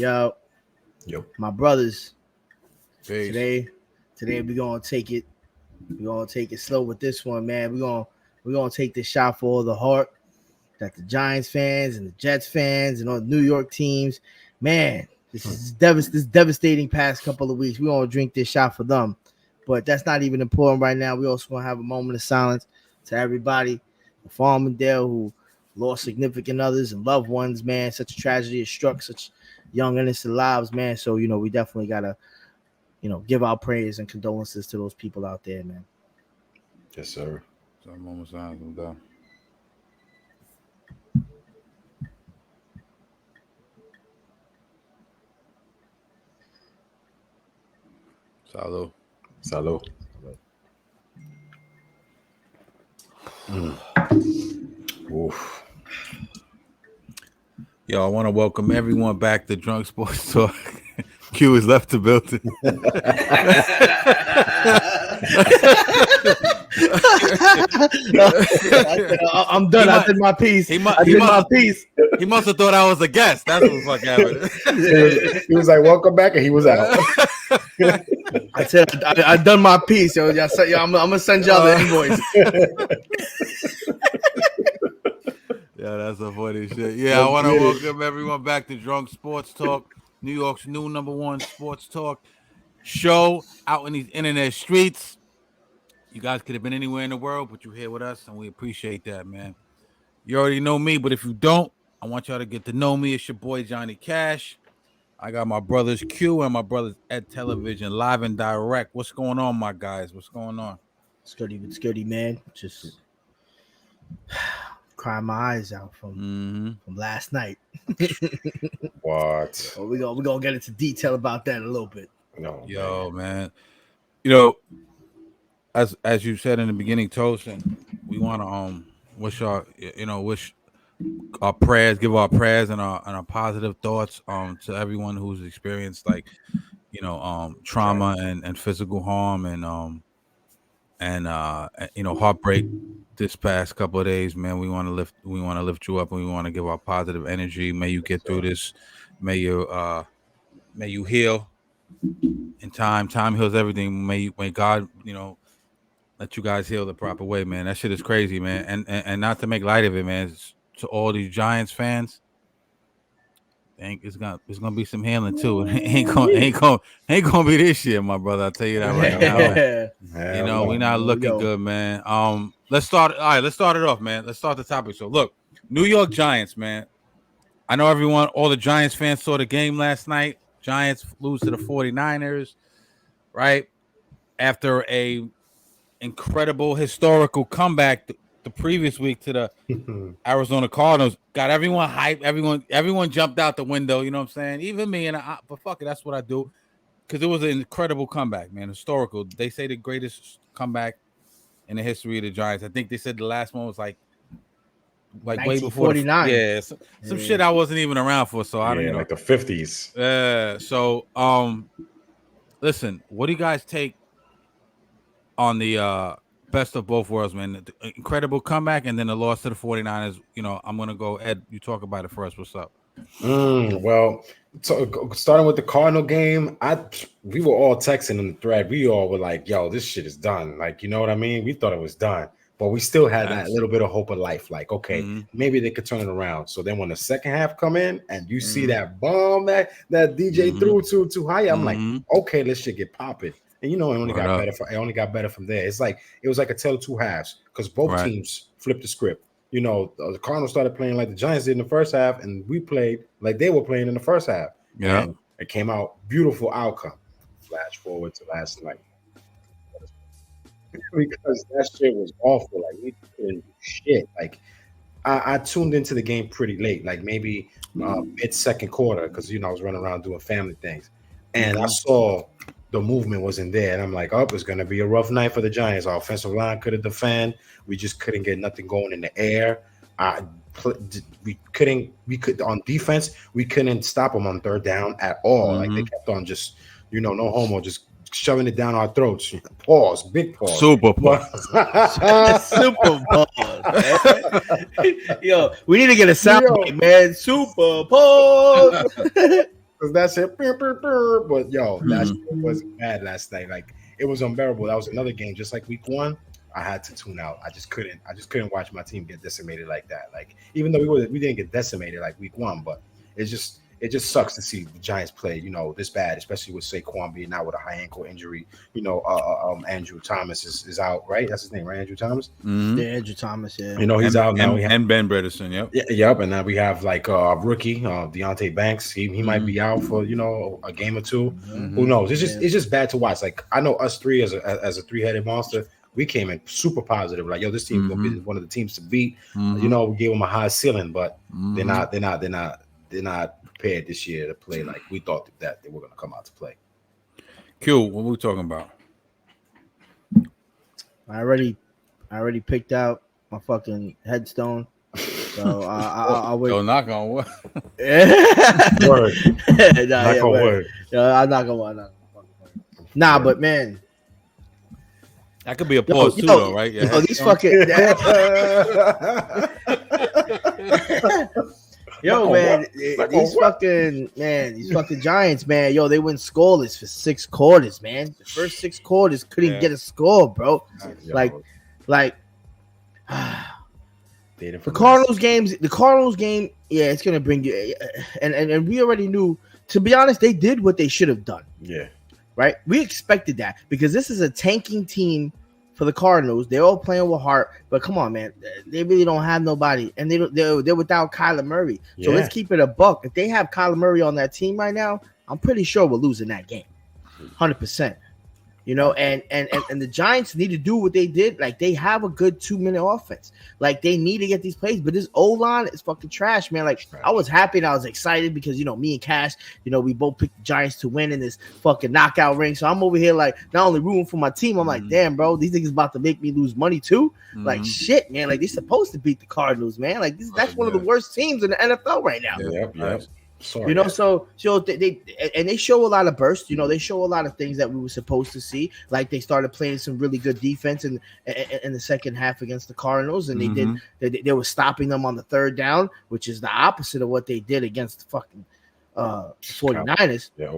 Yo, Yep. my brothers. Peace. Today we're gonna take it. We're gonna take it slow with this one, man. We're gonna take this shot for all the heart that the Giants fans and the Jets fans and all the New York teams. Man, this is devastating past couple of weeks. We're gonna drink this shot for them. But that's not even important right now. We also gonna have a moment of silence to everybody in Farmingdale who lost significant others and loved ones, man. Such a tragedy has struck such young, innocent lives, man. So, we definitely gotta, give our prayers and condolences to those people out there, man. Yes, sir. Some moments I'm done. Salud. Salud. Oof. Yo, I want to welcome everyone back to Drunk Sports Talk. Q has left the building. I'm done. I did my piece. He must have thought I was a guest. That's what the fuck happened. He was like, "Welcome back," and he was out. I said, I done my piece. Yo, I'm gonna send y'all the invoice. Yeah, that's a funny shit. Yeah, I want to welcome everyone back to Drunk Sports Talk, New York's new #1 sports talk show out in these internet streets. You guys could have been anywhere in the world, but you're here with us, and we appreciate that, man. You already know me, but if you don't, I want y'all to get to know me. It's your boy, Johnny Cash. I got my brothers Q and my brothers Ed Television live and direct. What's going on, my guys? What's going on? Skirty, man. Just crying my eyes out from last night. What? Well, we're gonna get into detail about that in a little bit. No, yo, man. As you said in the beginning, Toast, and we want to wish our our prayers, give our prayers and our positive thoughts to everyone who's experienced trauma and physical harm and heartbreak this past couple of days, man. We want to lift you up, and we want to give our positive energy. May you get through this. May you heal in time. Time heals everything. May God, let you guys heal the proper way, man. That shit is crazy, man. And not to make light of it, man. To all these Giants fans, it's gonna be some healing too. ain't gonna be this year, my brother. I'll tell you that right now. We're not looking good, man. Let's start. All right, let's start it off, man. Let's start the topic. So look, New York Giants, man. I know all the Giants fans saw the game last night. Giants lose to the 49ers, right? After a incredible historical comeback the previous week to the Arizona Cardinals, got everyone hyped. Everyone jumped out the window. You know what I'm saying? Even me, but fuck it, that's what I do, because it was an incredible comeback, man. Historical. They say the greatest comeback in the history of the Giants. I think they said the last one was like way before 49. Some shit I wasn't even around for. So I don't know, like the 50s. So listen, what do you guys take on the best of both worlds, man? The incredible comeback and then the loss to the 49ers. I'm gonna go, Ed, you talk about it first. What's up? Well, starting with the Cardinal game, we were all texting in the thread. We all were like, yo, this shit is done. Like, you know what I mean? We thought it was done, but we still had that little bit of hope of life. Like, okay, maybe they could turn it around. So then when the second half come in and you see that bomb that DJ threw too high, I'm like, okay, let's shit get popping. And it only got better from there. It's like it was like a tale of two halves, because both teams flipped the script. The Cardinals started playing like the Giants did in the first half, and we played like they were playing in the first half. Yeah, and it came out beautiful outcome. Flash forward to last night, because that shit was awful. Like, we couldn't do shit. Like, I tuned into the game pretty late, like maybe mid second quarter, because I was running around doing family things, and I saw the movement wasn't there, and I'm like, oh, it's gonna be a rough night for the Giants. Our offensive line couldn't defend. We just couldn't get nothing going in the air. We could on defense. We couldn't stop them on third down at all. Like, they kept on just, no homo, just shoving it down our throats. Pause, big pause, super pause, super pause. Yo, we need to get a sound bite, man. Super pause. because that's it. But yo, that shit was bad last night. Like it was unbearable. That was another game, just like week 1. I had to tune out. I just couldn't watch my team get decimated like that. Like even though we didn't get decimated like week 1, but it just sucks to see the Giants play, this bad, especially with Saquon being out with a high ankle injury. Andrew Thomas is out, right? That's his name, right? Andrew Thomas. Mm-hmm. Yeah, Andrew Thomas. Yeah. He's out now. And Ben Bredesen. Yep. Yep. And now we have like a rookie, Deontay Banks. He might be out for a game or two. Mm-hmm. Who knows? It's just bad to watch. Like I know us three as a three-headed monster. We came in super positive, like yo, this team gonna be one of the teams to beat. We gave them a high ceiling, but they're not prepared this year to play like we thought that they were gonna come out to play. Q, what are we talking about? I already picked out my fucking headstone, so I'll wait. So knock on wood. Word. Knock on wood. I'm not gonna word. Nah, but man. That could be a pause too, though, right? Yeah. These fucking these fucking Giants, man. Yo, they went scoreless for 6 quarters, man. The first 6 quarters couldn't get a score, bro. Like the Cardinals game, yeah, it's gonna bring you, and we already knew. To be honest, they did what they should have done. Yeah. Right? We expected that because this is a tanking team for the Cardinals. They're all playing with heart, but come on, man, they really don't have nobody, and they're without Kyler Murray. So let's keep it a buck. If they have Kyler Murray on that team right now, I'm pretty sure we're losing that game, 100%. And the Giants need to do what they did. Like they have a good 2-minute offense. Like they need to get these plays, but this O-line is fucking trash, man. Like I was happy and I was excited because me and Cash, we both picked the Giants to win in this fucking knockout ring. So I'm over here like not only rooting for my team, I'm like, damn, bro, these niggas about to make me lose money too. Like shit, man. Like they're supposed to beat the Cardinals, man. Like that's one of the worst teams in the NFL right now. Yep. Sorry, so they show a lot of bursts. They show a lot of things that we were supposed to see. Like they started playing some really good defense in the second half against the Cardinals, and they were stopping them on the 3rd down, which is the opposite of what they did against the fucking 49ers. Yeah,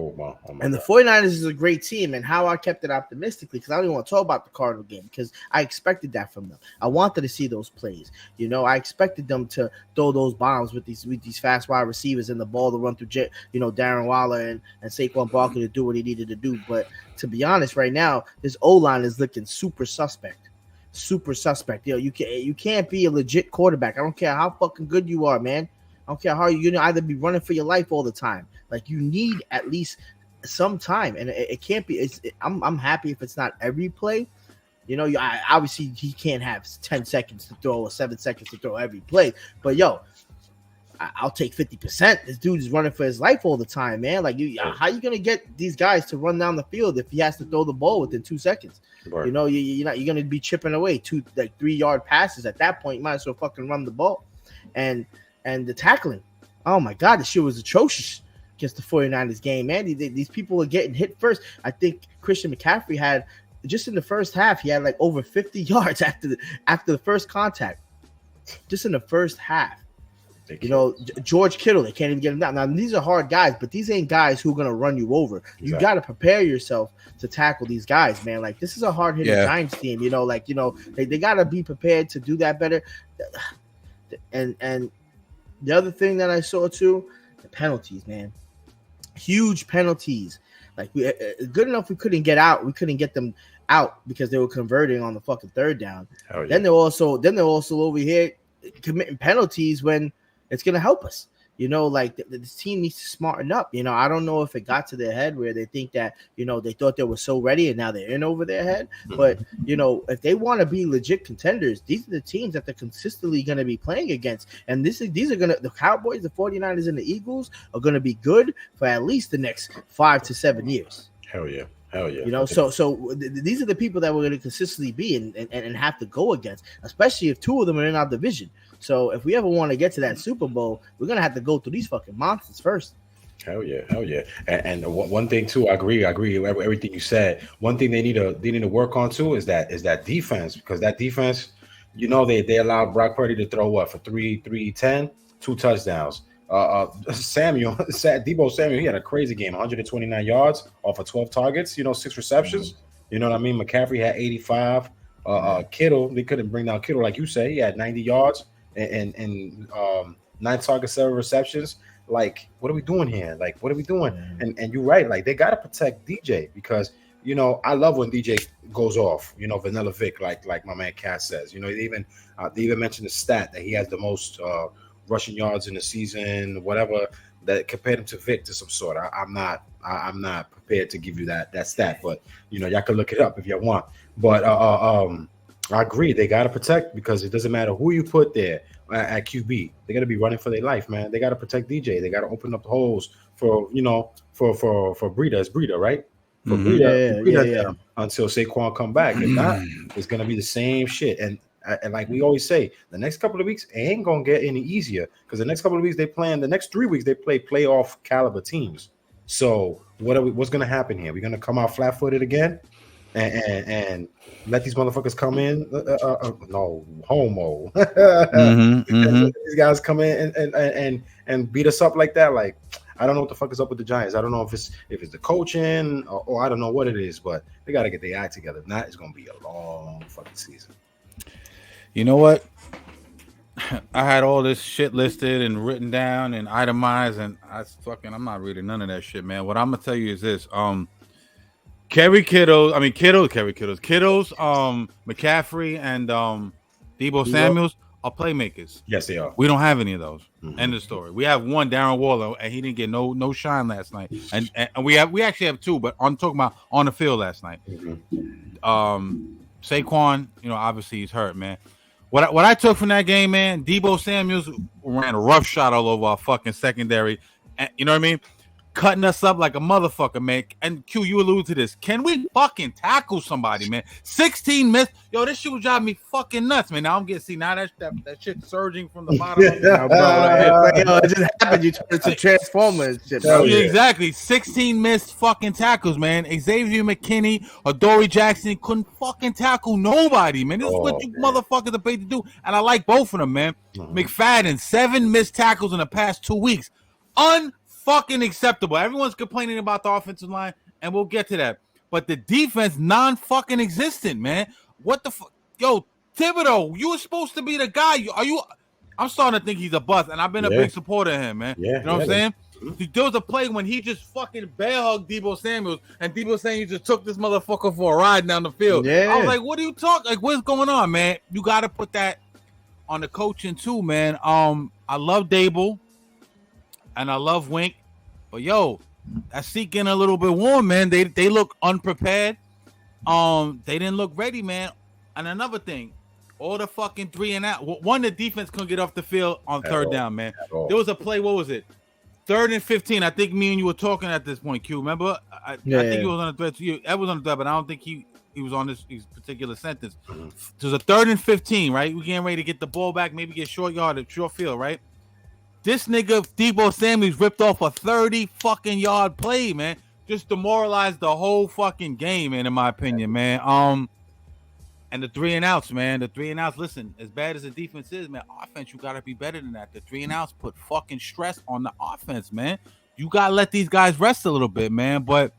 and the 49ers is a great team, and how I kept it optimistically because I don't even want to talk about the Cardinal game because I expected that from them. I wanted to see those plays. I expected them to throw those bombs with these fast wide receivers and the ball to run through Darren Waller and Saquon Barkley to do what he needed to do. But to be honest, right now this O-line is looking super suspect. You can't be a legit quarterback. I don't care how fucking good you are, man. I don't care how you're gonna either be running for your life all the time. Like you need at least some time, and it can't be. I'm happy if it's not every play. Obviously he can't have 10 seconds to throw or 7 seconds to throw every play. But I'll take 50%. This dude is running for his life all the time, man. Like how you gonna get these guys to run down the field if he has to throw the ball within 2 seconds? Right. You're gonna be chipping away 3-yard passes. At that point, you might as well fucking run the ball. And the tackling, oh my God, this shit was atrocious against the 49ers game, man. These people are getting hit first. I think Christian McCaffrey had, just in the first half, he had like over 50 yards after the first contact. Just in the first half. George Kittle, they can't even get him down. Now, these are hard guys, but these ain't guys who are going to run you over. Exactly. You got to prepare yourself to tackle these guys, man. Like, this is a hard-hitting Giants team, they got to be prepared to do that better. And the other thing that I saw too, the penalties, man, huge penalties. Like good enough, we couldn't get out. We couldn't get them out because they were converting on the fucking 3rd down. Yeah. Then they're also over here committing penalties when it's gonna help us. This team needs to smarten up. I don't know if it got to their head where they think that, they thought they were so ready and now they're in over their head. But, if they want to be legit contenders, these are the teams that they're consistently going to be playing against. And these are going to, the Cowboys, the 49ers, and the Eagles are going to be good for at least the next 5 to 7 years. Hell yeah. So these are the people that we're going to consistently be and have to go against, especially if 2 of them are in our division. So if we ever want to get to that Super Bowl, we're going to have to go through these fucking monsters first. Hell yeah. And one thing too, I agree with everything you said. One thing they need to work on too is that defense, because that defense, they allowed Brock Purdy to throw for 310, 2 touchdowns. Samuel, Debo Samuel, he had a crazy game, 129 yards off of 12 targets, 6 receptions. You know what I mean? McCaffrey had 85. Kittle, they couldn't bring down Kittle, like you say. He had 90 yards and 9 targets, 7 receptions. Like, what are we doing here? Like, what are we doing? And you're right. Like, they got to protect DJ because, I love when DJ goes off, Vanilla Vic, like my man Cat says. They even mentioned the stat that he has the most rushing yards in the season, whatever, that compared him to Vic to some sort. I'm not prepared to give you that stat, but y'all can look it up if you want. But I agree, they got to protect because it doesn't matter who you put there at QB. They got to be running for their life, man. They got to protect DJ. They got to open up the holes for Breida. It's Breida, right? For Breida, until Saquon come back. If not, it's gonna be the same shit. And like we always say, the next couple of weeks ain't gonna get any easier because the next couple of weeks the next 3 weeks they play playoff caliber teams. So what's gonna happen here? We're gonna come out flat-footed again and let these motherfuckers come in. No homo. These guys come in and beat us up like that. Like, I don't know what the fuck is up with the Giants. I don't know if it's the coaching or I don't know what it is, but they got to get their act together. If not, it's gonna be a long fucking season. You know what? I had all this shit listed and written down and itemized, and I'm not reading none of that shit, man. What I'm gonna tell you is this: Kittles, McCaffrey, and Debo Samuels are playmakers. Yes, they are. We don't have any of those. End of story. We have one, Darren Waller, and he didn't get no shine last night. And we actually have 2, but I'm talking about on the field last night. Saquon, obviously he's hurt, man. What I took from that game, man, Debo Samuels ran a rough shot all over our fucking secondary. And, you know what I mean? Cutting us up like a motherfucker, man. And Q, you allude to this. Can we fucking tackle somebody, man? 16 missed. Yo, this shit was driving me fucking nuts, man. Now I'm getting now that shit surging from the bottom of it just happened. You turned into Transformers shit, bro. Yeah, exactly. 16 missed fucking tackles, man. Xavier McKinney or Dory Jackson couldn't fucking tackle nobody, man. This is what you motherfuckers are paid to do. And I like both of them, man. McFadden, 7 missed tackles in the past 2 weeks. Fucking acceptable. Everyone's complaining about the offensive line, and we'll get to that. But the defense, non-fucking existent, man. What the fuck? Yo, Thibodeau, you were supposed to be the guy. I'm starting to think he's a bust, and I've been a big supporter of him, man. You know what I'm saying? There was a play when he just fucking bear hugged Debo Samuels, and Debo Samuels just took this motherfucker for a ride down the field. I was like, what are you talking? Like, what's going on, man? You got to put that on the coaching too, man. I love Dable. And I love Wink, but yo, that's seeking a little bit warm, man. They look unprepared. They didn't look ready, man. And another thing, all the fucking 3 and out. One, the defense couldn't get off the field on third down, man. There was a play. What was it? 3rd and 15. I think me and you were talking at this point, Q. Remember? I think he was on the thread to you. Ed was on the thread, but I don't think he was on this particular sentence. So it was a 3rd and 15, right? We're getting ready to get the ball back, maybe get short field, right? This nigga Debo Samuels ripped off a 30 fucking yard play, man. Just demoralized the whole fucking game, man, in my opinion, man. And the 3 and outs, man. The 3 and outs. Listen, as bad as the defense is, man, offense, you gotta be better than that. The 3 and outs put fucking stress on the offense, man. You gotta let these guys rest a little bit, man. But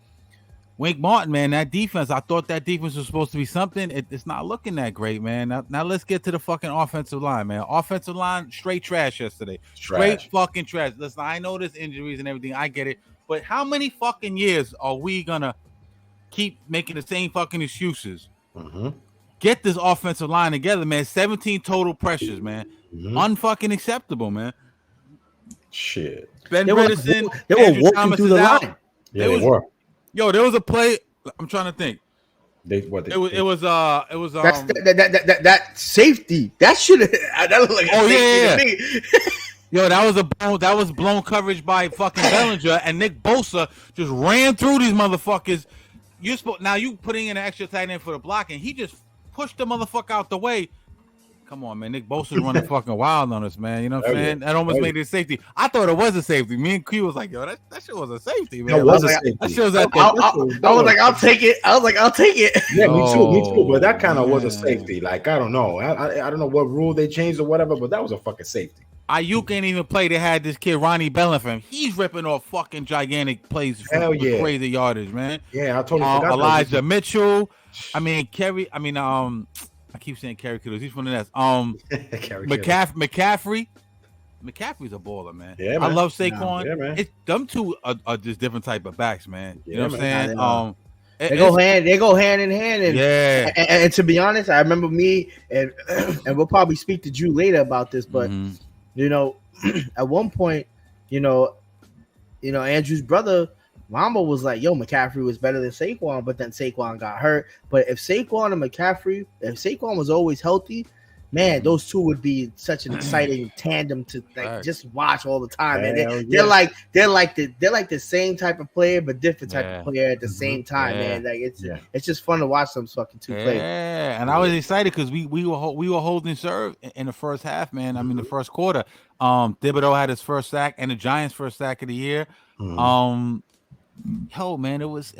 Wink Martin, man, that defense, I thought that defense was supposed to be something. It's not looking that great, man. Now let's get to the fucking offensive line, man. Offensive line, straight trash yesterday. Straight fucking trash. Listen, I know there's injuries and everything. I get it. But how many fucking years are we going to keep making the same fucking excuses? Get this offensive line together, man. 17 total pressures, man. Unfucking acceptable, man. Shit. Ben Bredesen, they were walking through the line. Yeah, they were. Yo, there was a play. I'm trying to think. That safety. That should have. That looked like a safety to me. Yo, that was blown coverage by fucking Bellinger, and Nick Bosa just ran through these motherfuckers. Now you putting in an extra tight end for the block, and he just pushed the motherfucker out the way. Come on, man. Nick Bosa's running fucking wild on us, man. You know what I'm saying? That almost made it a safety. I thought it was a safety. Me and Q was like, yo, that shit was a safety, man. That was a safety. That shit was I was like, I'll take it. Yeah, me too. But that kind of was a safety. Like, I don't know. I don't know what rule they changed or whatever, but that was a fucking safety. Ayuk ain't even play. They had this kid Ronnie Bellingham. He's ripping off fucking gigantic plays Hell with crazy yardage, man. Yeah, I totally forgot. Elijah Mitchell. I mean Kerry. I mean I keep saying Kerry Kittles. He's one of that. McCaffrey. McCaffrey's a baller, man. Yeah, man. I love Saquon. Yeah, man. It's them two are just different type of backs, man. You know what I'm saying? They go hand in hand, and to be honest, I remember me and we'll probably speak to Drew later about this, but you know, at one point, you know, Andrew's brother Mamba was like, "Yo, McCaffrey was better than Saquon," but then Saquon got hurt. But if Saquon and McCaffrey, if Saquon was always healthy, man, those two would be such an exciting tandem to just watch all the time. Man, they're like the same type of player, but different type of player at the same time, man. Like it's just fun to watch them fucking two play. Yeah, and I was excited because we were holding serve in the first half, man. I mean, the first quarter. Thibodeau had his first sack and the Giants' first sack of the year. Yo, man, it looked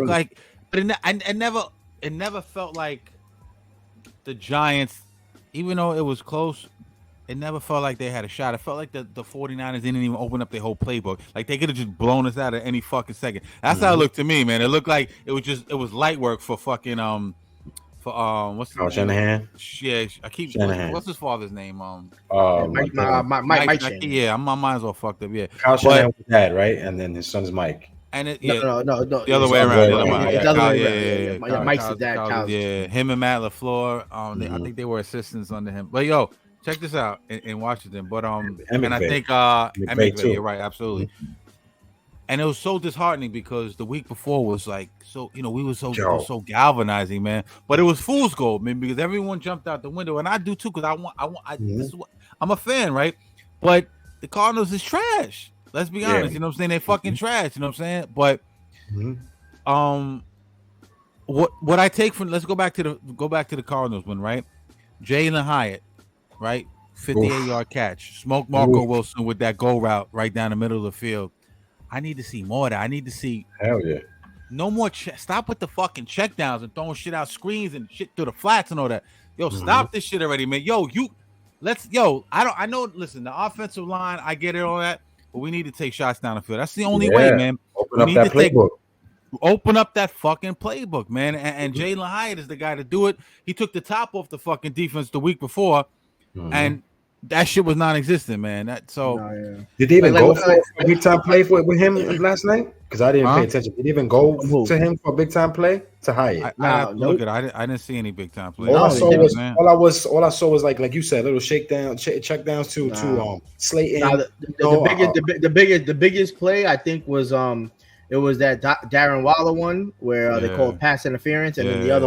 like, but it never felt like the Giants, even though it was close, it never felt like they had a shot. It felt like the 49ers didn't even open up their whole playbook. Like they could have just blown us out at any fucking second. That's how it looked to me, man. It looked like it was light work for fucking what's his name? Shanahan. Yeah, I keep Shanahan. What's his father's name? Mike. Yeah, my mind's all fucked up. Yeah, Kyle Shanahan was dad, right? And then his son's Mike. And no, the other way around. Mike's the dad. Yeah, him and Matt LaFleur. I think they were assistants under him. But yo, check this out in Washington. But and I think McVay, you're right, absolutely. And it was so disheartening because the week before was like we were so galvanizing, man. But it was fool's gold, man, because everyone jumped out the window, and I do too, because this is what, I'm a fan, right? But the Cardinals is trash. Let's be honest, you know what I'm saying? They fucking trash, you know what I'm saying? But what I take from, let's go back to the Cardinals one, right? Jalen Hyatt, right? 58-yard catch. Smoke Marco Wilson with that go route right down the middle of the field. I need to see more of that. I need to see no more stop with the fucking check downs and throwing shit out screens and shit through the flats and all that. Yo, stop this shit already, man. I know, listen, the offensive line, I get it, all that. But we need to take shots down the field. That's the only way, man. Open up that fucking playbook, man. And Jalen Hyatt is the guy to do it. He took the top off the fucking defense the week before, and that shit was non-existent, man. Did they even go for a big time play with him last night? Because I didn't pay attention. Did they even go to him for a big time play to Hyatt? I didn't see any big time play. All I saw was like you said, little check downs to Slayton. The biggest play I think was it was that Darren Waller one where they called pass interference, and then the other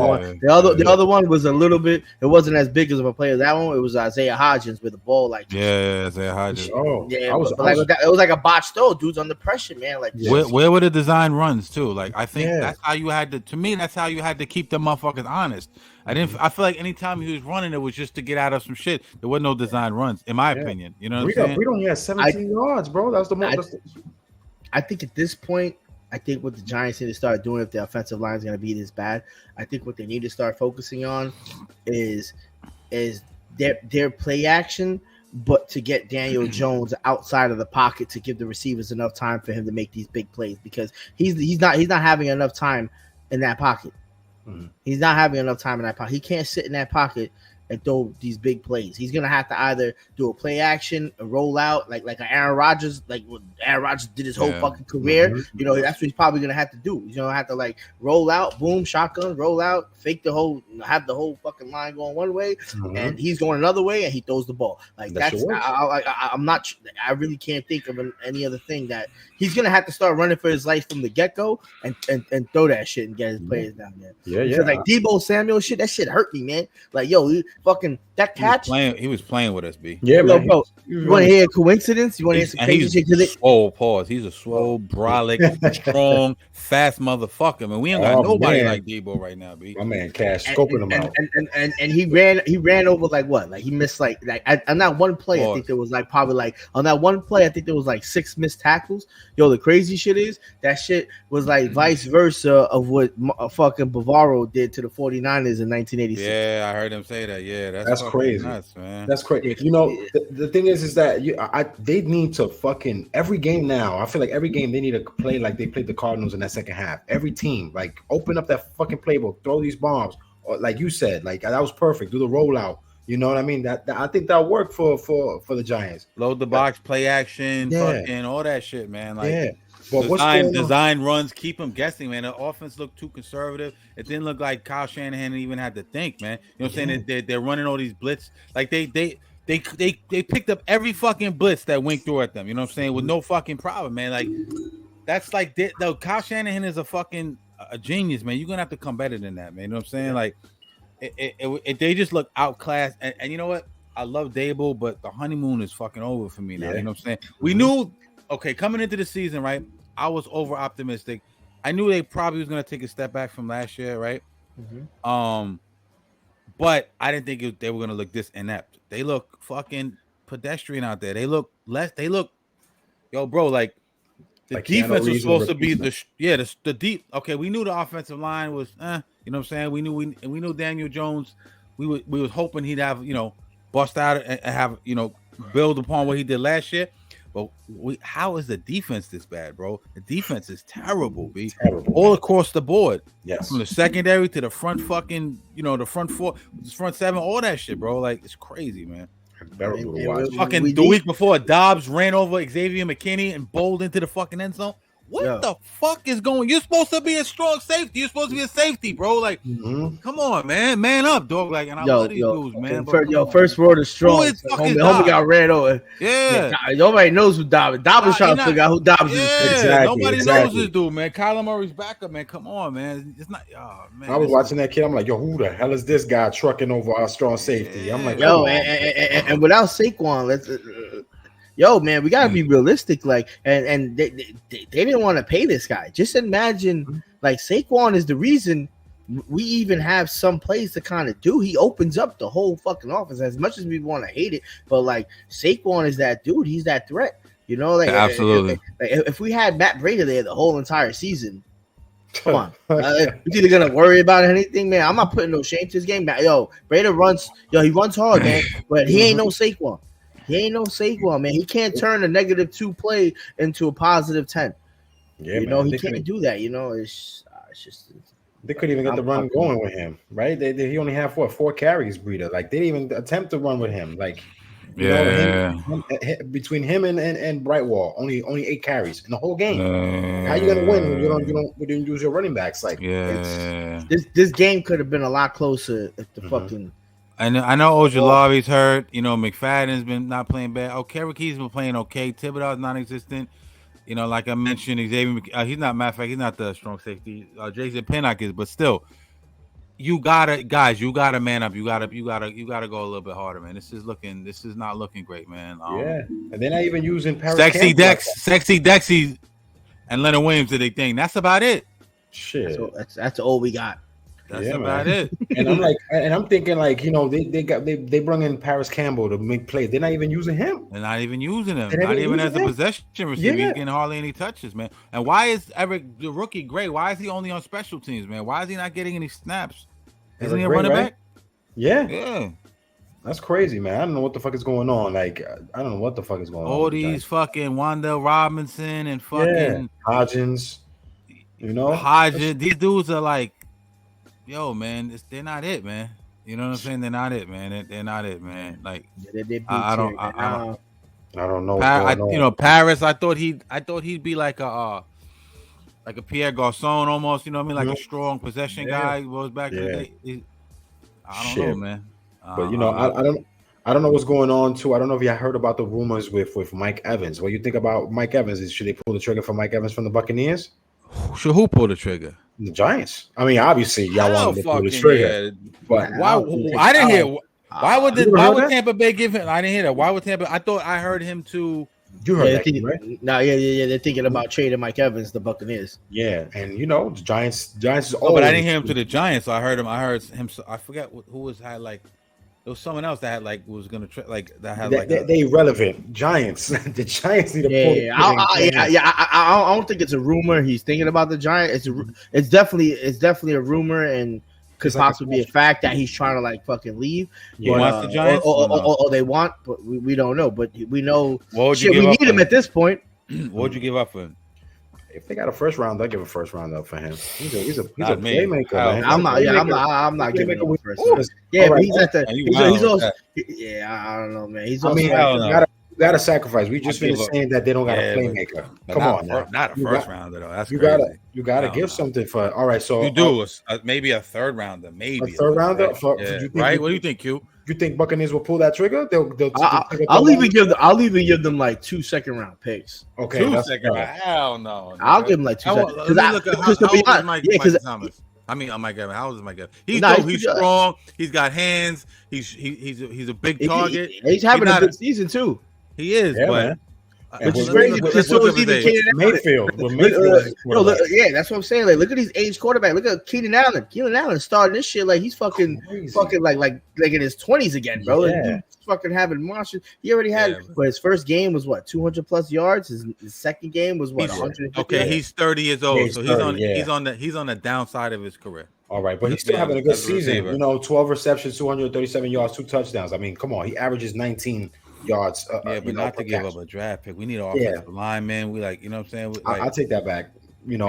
one was a little bit. It wasn't as big as of a play as that one. It was Isaiah Hodgins with the ball, like Isaiah Hodgins. It was like a botched throw. Dude's under pressure, man. Like where were the design runs too? Like I think that's how you had to. To me, that's how you had to keep the motherfuckers honest. I feel like anytime he was running, it was just to get out of some shit. There were no design runs, in my opinion. You know what I'm saying? We don't have 17 yards, bro. That was the most. I think at this point, I think what the Giants need to start doing, if the offensive line is going to be this bad, I think what they need to start focusing on is their play action, but to get Daniel Jones outside of the pocket to give the receivers enough time for him to make these big plays, because he's not having enough time in that pocket. He's not having enough time in that pocket. He can't sit in that pocket and throw these big plays. He's gonna have to either do a play action, a roll out, like an Aaron Rodgers, like what Aaron Rodgers did his whole fucking career. You know, that's what he's probably gonna have to do. He's gonna have to like roll out, boom, shotgun, roll out, fake the whole, have the whole fucking line going one way, and he's going another way, and he throws the ball. Like that's I'm not. I really can't think of any other thing that he's gonna have to start running for his life from the get go and throw that shit and get his players down there. Because like Deebo Samuel shit, that shit hurt me, man. Like yo, fucking that catch. He was playing with us, B. Yeah, man. Bro, you want to hear a coincidence? You want to hear some crazy shit? Swole, pause. He's a swole, brolic, strong, fast motherfucker. Man, we ain't got nobody like Deebo right now, B. My man, Cash scoping him out. And he ran over like what? Like he missed like on that one play. I think there was like probably like on that one play. I think there was like 6 missed tackles. Yo, the crazy shit is that shit was like vice versa of what fucking Bavaro did to the 49ers in 1986. Yeah, I heard him say that. Yeah, That's crazy. Nuts, man. That's crazy. You know, the thing is that they need to fucking every game now. I feel like every game they need to play like they played the Cardinals in that second half. Every team, like, open up that fucking playbook, throw these bombs, or like you said, like that was perfect. Do the rollout. You know what I mean? That I think that'll work for the Giants. Load the box, play action, fucking all that shit, man. Like, But what's going on? Design runs, keep them guessing, man. The offense looked too conservative. It didn't look like Kyle Shanahan even had to think, man. You know what I'm saying? They're running all these blitz. Like they picked up every fucking blitz that went through at them. You know what I'm saying? With no fucking problem, man. Like, that's like Kyle Shanahan is a fucking a genius, man. You're gonna have to come better than that, man. You know what I'm saying? Like, they just look outclassed. And you know what? I love Dable, but the honeymoon is fucking over for me now. You know what I'm saying? We knew, coming into the season, right? I was over optimistic. I knew they probably was gonna take a step back from last year, right? But I didn't think they were gonna look this inept. They look fucking pedestrian out there. They look yo, bro, like the defense was supposed to be the deep. Okay, we knew the offensive line was, you know what I'm saying? We knew Daniel Jones. We was hoping he'd have, bust out and have, build upon what he did last year. But how is the defense this bad, bro? The defense is terrible, B. Terrible, all across the board. Yes. From the secondary to the front fucking, the front four, the front seven, all that shit, bro. Like, it's crazy, man. Terrible to watch. Fucking the week before, Dobbs ran over Xavier McKinney and bowled into the fucking end zone. What the fuck is going? You're supposed to be a strong safety. You're supposed to be a safety, bro. Like, come on, man up, dog. Like, and I love these dudes, man. First word is strong. Homie got ran over. Yeah. Nobody knows who Dobbs. Dobbs trying to figure out who Dobbs is. Exactly. Nobody knows this dude, man. Kyler Murray's backup, man. Come on, man. It's not. Oh, man. I was watching that kid. I'm like, yo, who the hell is this guy trucking over our strong safety? I'm like, yo, and without Saquon, let's. Yo, man, we gotta be realistic. Like, and they didn't want to pay this guy. Just imagine, like, Saquon is the reason we even have some plays to kind of do. He opens up the whole fucking offense. As much as we want to hate it, but like, Saquon is that dude. He's that threat. Like, absolutely. If we had Matt Breida there the whole entire season, come on, you either gonna worry about anything, man? I'm not putting no shame to his game. Yo, Breida runs. Yo, he runs hard, man, but he ain't no Saquon. He ain't no Saquon, man. He can't turn a -2 play into a +10. Yeah, he can't do that. It's just they couldn't even get the run going with him, right? He only had 4 carries, Breida. Like, they didn't even attempt to run with him. Like, between him and Brightwall, only 8 carries in the whole game. How you gonna win when you didn't use your running backs? Like, this game could have been a lot closer if the fucking. I know Ojalavi's hurt. McFadden's been not playing bad. Kereke's been playing okay. Thibodeau's non-existent. Like I mentioned, Xavier, he's not. Matter of fact, he's not the strong safety. Jason Pinnock is, but still, you gotta man up. You gotta go a little bit harder, man. This is not looking great, man. And they're not even using Paris Sexy Dexy, and Leonard Williams did their thing. That's about it. Shit, that's all we got. That's about it. And I'm thinking, like, they bring in Paris Campbell to make plays. They're not even using him. They're not even using him. Not even as a possession receiver. He's getting hardly any touches, man. And why is Eric, the rookie, great? Why is he only on special teams, man? Why is he not getting any snaps? Isn't he a running back? Yeah. That's crazy, man. I don't know what the fuck is going on. Like, I don't know what the fuck is going on. All these fucking Wandale Robinson and fucking Hodgins. Hodgins. These dudes are like, yo, man, they're not it, man. You know what I'm saying? They're not it, man. They're not it, man. Like, I don't know. Paris. I thought he'd be like a Pierre Garçon almost. You know what I mean? Like a strong possession guy. Was back in the day. I don't know, man. But I don't know what's going on too. I don't know if you heard about the rumors with Mike Evans. What do you think about Mike Evans? Should they pull the trigger for Mike Evans from the Buccaneers? Should who pull the trigger? The Giants. I mean, obviously, y'all wanted to pull the trigger. But why? I didn't hear. Why would Tampa Bay give him? I didn't hear that. Why would Tampa? I thought I heard him to. You heard that, right? No, yeah. They're thinking about trading Mike Evans, the Buccaneers. Yeah, and the Giants is. But I didn't hear him to the Giants. So I heard him. I forget who was had like. There was someone else that had like was gonna they irrelevant Giants. The Giants need to pull. I don't think it's a rumor. He's thinking about the Giants. It's definitely a rumor, and could possibly be a fact that he's trying to like fucking leave. He wants the Giants, or they want, but we don't know. But we know we need him at this point. What would you give up for him? If they got a first round, I'll give a first round up for him. He's a playmaker, man. I'm not giving him a first round. Yeah, but he's at the. He's also. Yeah, I don't know, man. He's also. You gotta sacrifice. We just finished saying that they don't got a playmaker. Come on, not a first rounder though. That's you gotta give something for. All right, so you do maybe a third rounder, maybe a third rounder. Right? What do you think, Q? You think Buccaneers will pull that trigger? I'll even give them like 2 second-round picks. Okay, 2 second round. Hell no. I'll give them like 2 seconds. Mike Evans. How old is Mike Evans? He's strong. He's got hands. He's a big target. He's having a good season too. He is, but. Which is crazy because so is even Keenan Allen. Mayfield. Yeah, that's what I'm saying. Like, look at these age quarterbacks. Look at Keenan Allen. Keenan Allen starting this shit like he's fucking like in his 20s again, bro. Yeah. He's fucking having monsters. He already had, but his first game was what 200 plus yards. His second game was what 100. Okay, he's 30 years old, so he's on the downside of his career. All right, but he's still having a good season. You know, 12 receptions, 237 yards, 2 touchdowns. I mean, come on, he averages 19 yards. But not to give up a draft pick. We need an offensive lineman. We you know what I'm saying? I'll take that back. You know,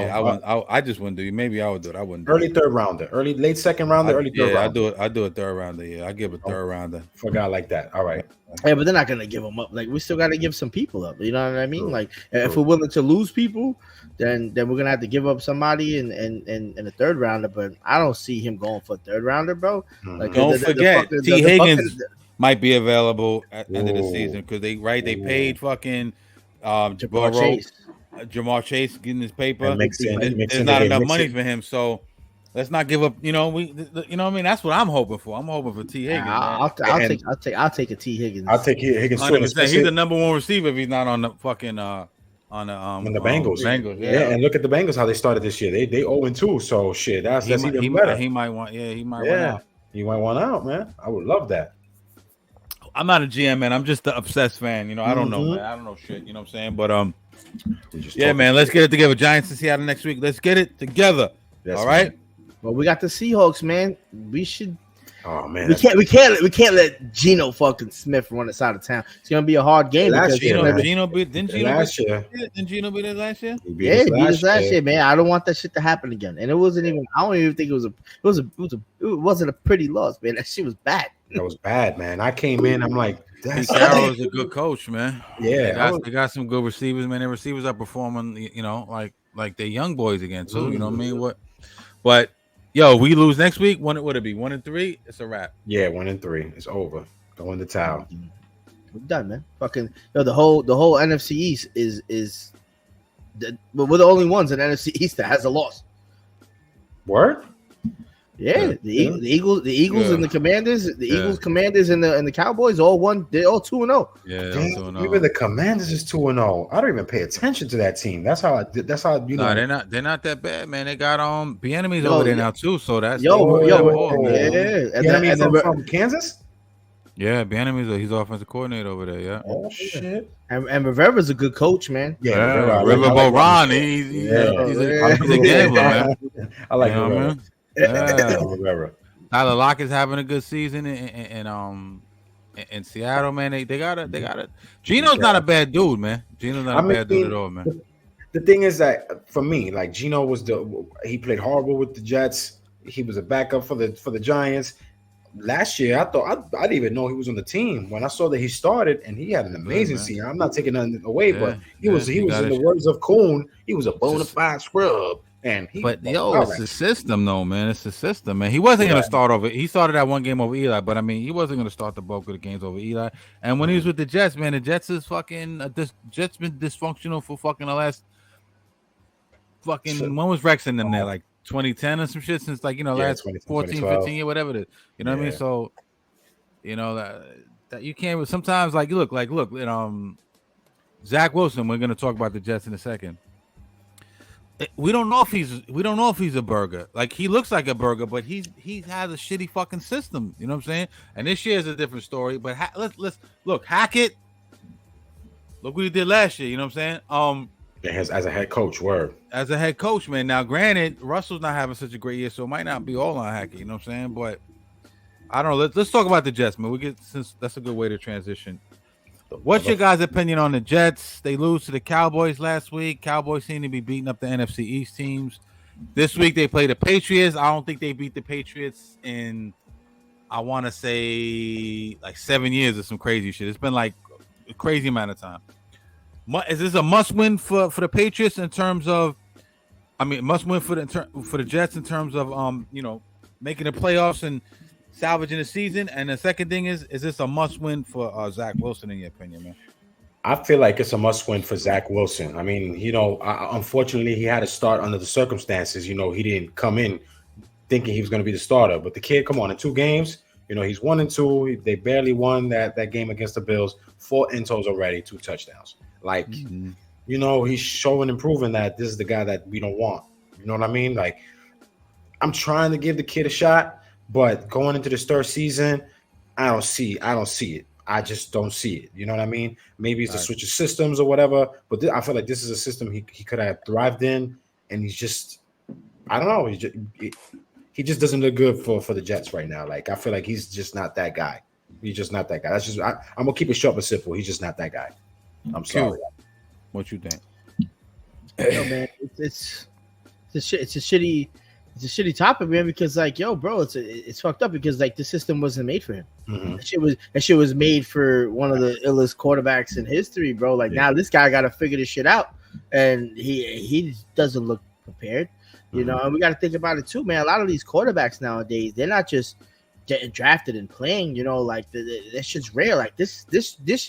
I just wouldn't do it. Maybe I would do it. I wouldn't. Early third rounder, late second rounder, early third rounder. I do a third rounder. Yeah, I give a third rounder for a guy like that. All right. Yeah, but they're not gonna give them up. Like we still got to give some people up. You know what I mean? True. Like if we're willing to lose people, then we're gonna have to give up somebody in a third rounder. But I don't see him going for a third rounder, bro. Mm-hmm. Like don't forget T. Higgins might be available at the end of the season because they paid fucking Jamar Chase getting his paper. There's not enough money for him, so let's not give up. You know, what I mean? That's what I'm hoping for. I'm hoping for T. Higgins. I'll take a T. Higgins. I'll take Higgins. 100%. He's the number one receiver if he's not on the fucking on the Bengals. Yeah, and look at the Bengals how they started this year. They 0-2. So shit, that's even better. He might want. Yeah, he might. Yeah, he might want out, man. I would love that. I'm not a GM, man. I'm just an obsessed fan. You know, I don't know, man. I don't know shit. You know what I'm saying? But yeah, man. Let's get it together. Giants to Seattle next week. Let's get it together. Yes, all right. Man. Well, we got the Seahawks, man. We should. Oh man, we can't let Geno fucking Smith run us out of town. It's gonna be a hard game. Didn't Geno beat last year? Yeah, he beat us last year, man. I don't want that shit to happen again. And it wasn't even. I don't even think it wasn't a pretty loss, man. That shit was bad. That was bad, man. I came in. I'm like, Pete Carroll is a good coach, man. Yeah, they got some good receivers, man. Their receivers are performing, you know, like they're young boys again too. You know what I mean? But yo, we lose next week. What would it be? 1-3? It's a wrap. Yeah, 1-3. It's over. Go in the towel. We're done, man. Fucking the whole NFC East is we're the only ones in the NFC East that has a loss. Word? Yeah, the Eagles and the Commanders, Eagles, Commanders, and the Cowboys all won. They're all 2-0. Yeah, even the Commanders is 2-0. I don't even pay attention to that team. That's how you know. No, they're not that bad, man. They got Bieniemy's over there now too. So that's Bieniemy from Kansas. Yeah, Bieniemy's he's offensive coordinator over there. Yeah. Oh shit. And Rivera's a good coach, man. Yeah, Riverboat Ron. He's a gambler, man. I like him, man. Yeah. Tyler Lockett's having a good season in Seattle, man. They got it. Geno's not a bad dude, man. Geno's not a bad dude at all, man. The thing is that for me, like Geno he played horrible with the Jets. He was a backup for the Giants. Last year, I didn't even know he was on the team. When I saw that he started and he had an amazing season, I'm not taking nothing away, but he was in the words of Kuhn, he was a bona fide scrub. It's the system, though, man. It's the system, man. He wasn't going to start over. He started that one game over Eli, but I mean, he wasn't going to start the bulk of the games over Eli. And when he was with the Jets, man, the Jets is fucking. Jets been dysfunctional for fucking the last. Fucking when was Rex in them there? Like 2010 or some shit since last 14, 15 years, whatever it is. You know what I mean? So, you know that you can't. Sometimes look. Zach Wilson. We're going to talk about the Jets in a second. We don't know if he's a burger. Like he looks like a burger, but he has a shitty fucking system. You know what I'm saying? And this year is a different story. But let's look Hackett. Look what he did last year. You know what I'm saying? As a head coach, word. As a head coach, man. Now, granted, Russell's not having such a great year, so it might not be all on Hackett. You know what I'm saying? But I don't know. Let's talk about the Jets, man. Since that's a good way to transition. What's your guys' opinion on the Jets? They lose to the Cowboys last week. Cowboys seem to be beating up the NFC East teams. This week they play the Patriots. I don't think they beat the Patriots in, I want to say, like 7 years or some crazy shit. It's been like a crazy amount of time. Is this a must-win for the Patriots in terms of? I mean, must-win for the Jets in terms of making the playoffs and salvaging the season. And the second thing is this a must-win for Zach Wilson in your opinion, man? I feel like it's a must-win for Zach Wilson. I mean, unfortunately, he had to start under the circumstances. He didn't come in thinking he was going to be the starter. But the kid, come on, in 2 games, he's 1-2. They barely won that game against the Bills. 4 intos already, 2 touchdowns. Like, he's showing and proving that this is the guy that we don't want. You know what I mean? Like, I'm trying to give the kid a shot, but going into this 3rd season, I don't see it. I just don't see it. You know what I mean? Maybe it's a switch of systems or whatever, but I feel like this is a system he could have thrived in, and he's just, I don't know. He just doesn't look good for the Jets right now. Like, I feel like he's just not that guy. He's just not that guy. That's just I'm gonna keep it short and simple. He's just not that guy. I'm sorry. What you think? Man, it's a shitty topic, man. Because like, yo, bro, it's fucked up because like the system wasn't made for him. Mm-hmm. That shit was made for one of the illest quarterbacks in history, bro. Like now this guy got to figure this shit out, and he doesn't look prepared. And we got to think about it too, man. A lot of these quarterbacks nowadays, they're not just getting drafted and playing. Like that shit's rare. Like this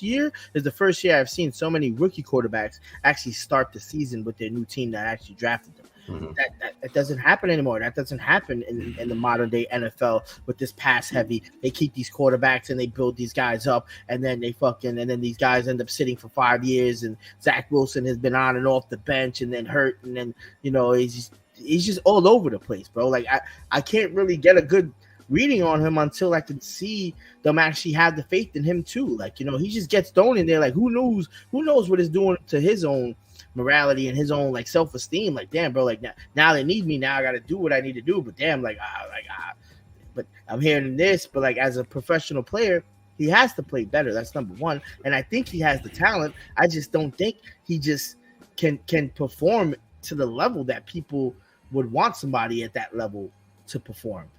year is the first year I've seen so many rookie quarterbacks actually start the season with their new team that actually drafted them. Mm-hmm. That doesn't happen anymore. That doesn't happen in the modern day NFL with this pass heavy. They keep these quarterbacks and they build these guys up, and then then these guys end up sitting for 5 years. And Zach Wilson has been on and off the bench and then hurt, and then he's just all over the place, bro. Like I can't really get a good reading on him until I can see them actually have the faith in him too. Like he just gets thrown in there. Like who knows what it's doing to his own morality and his own like self-esteem. Like damn, bro, like now they need me, now I gotta do what I need to do, but damn, but I'm hearing this. But like as a professional player, he has to play better. That's number one. And I think he has the talent. I just don't think he just can perform to the level that people would want somebody at that level to perform,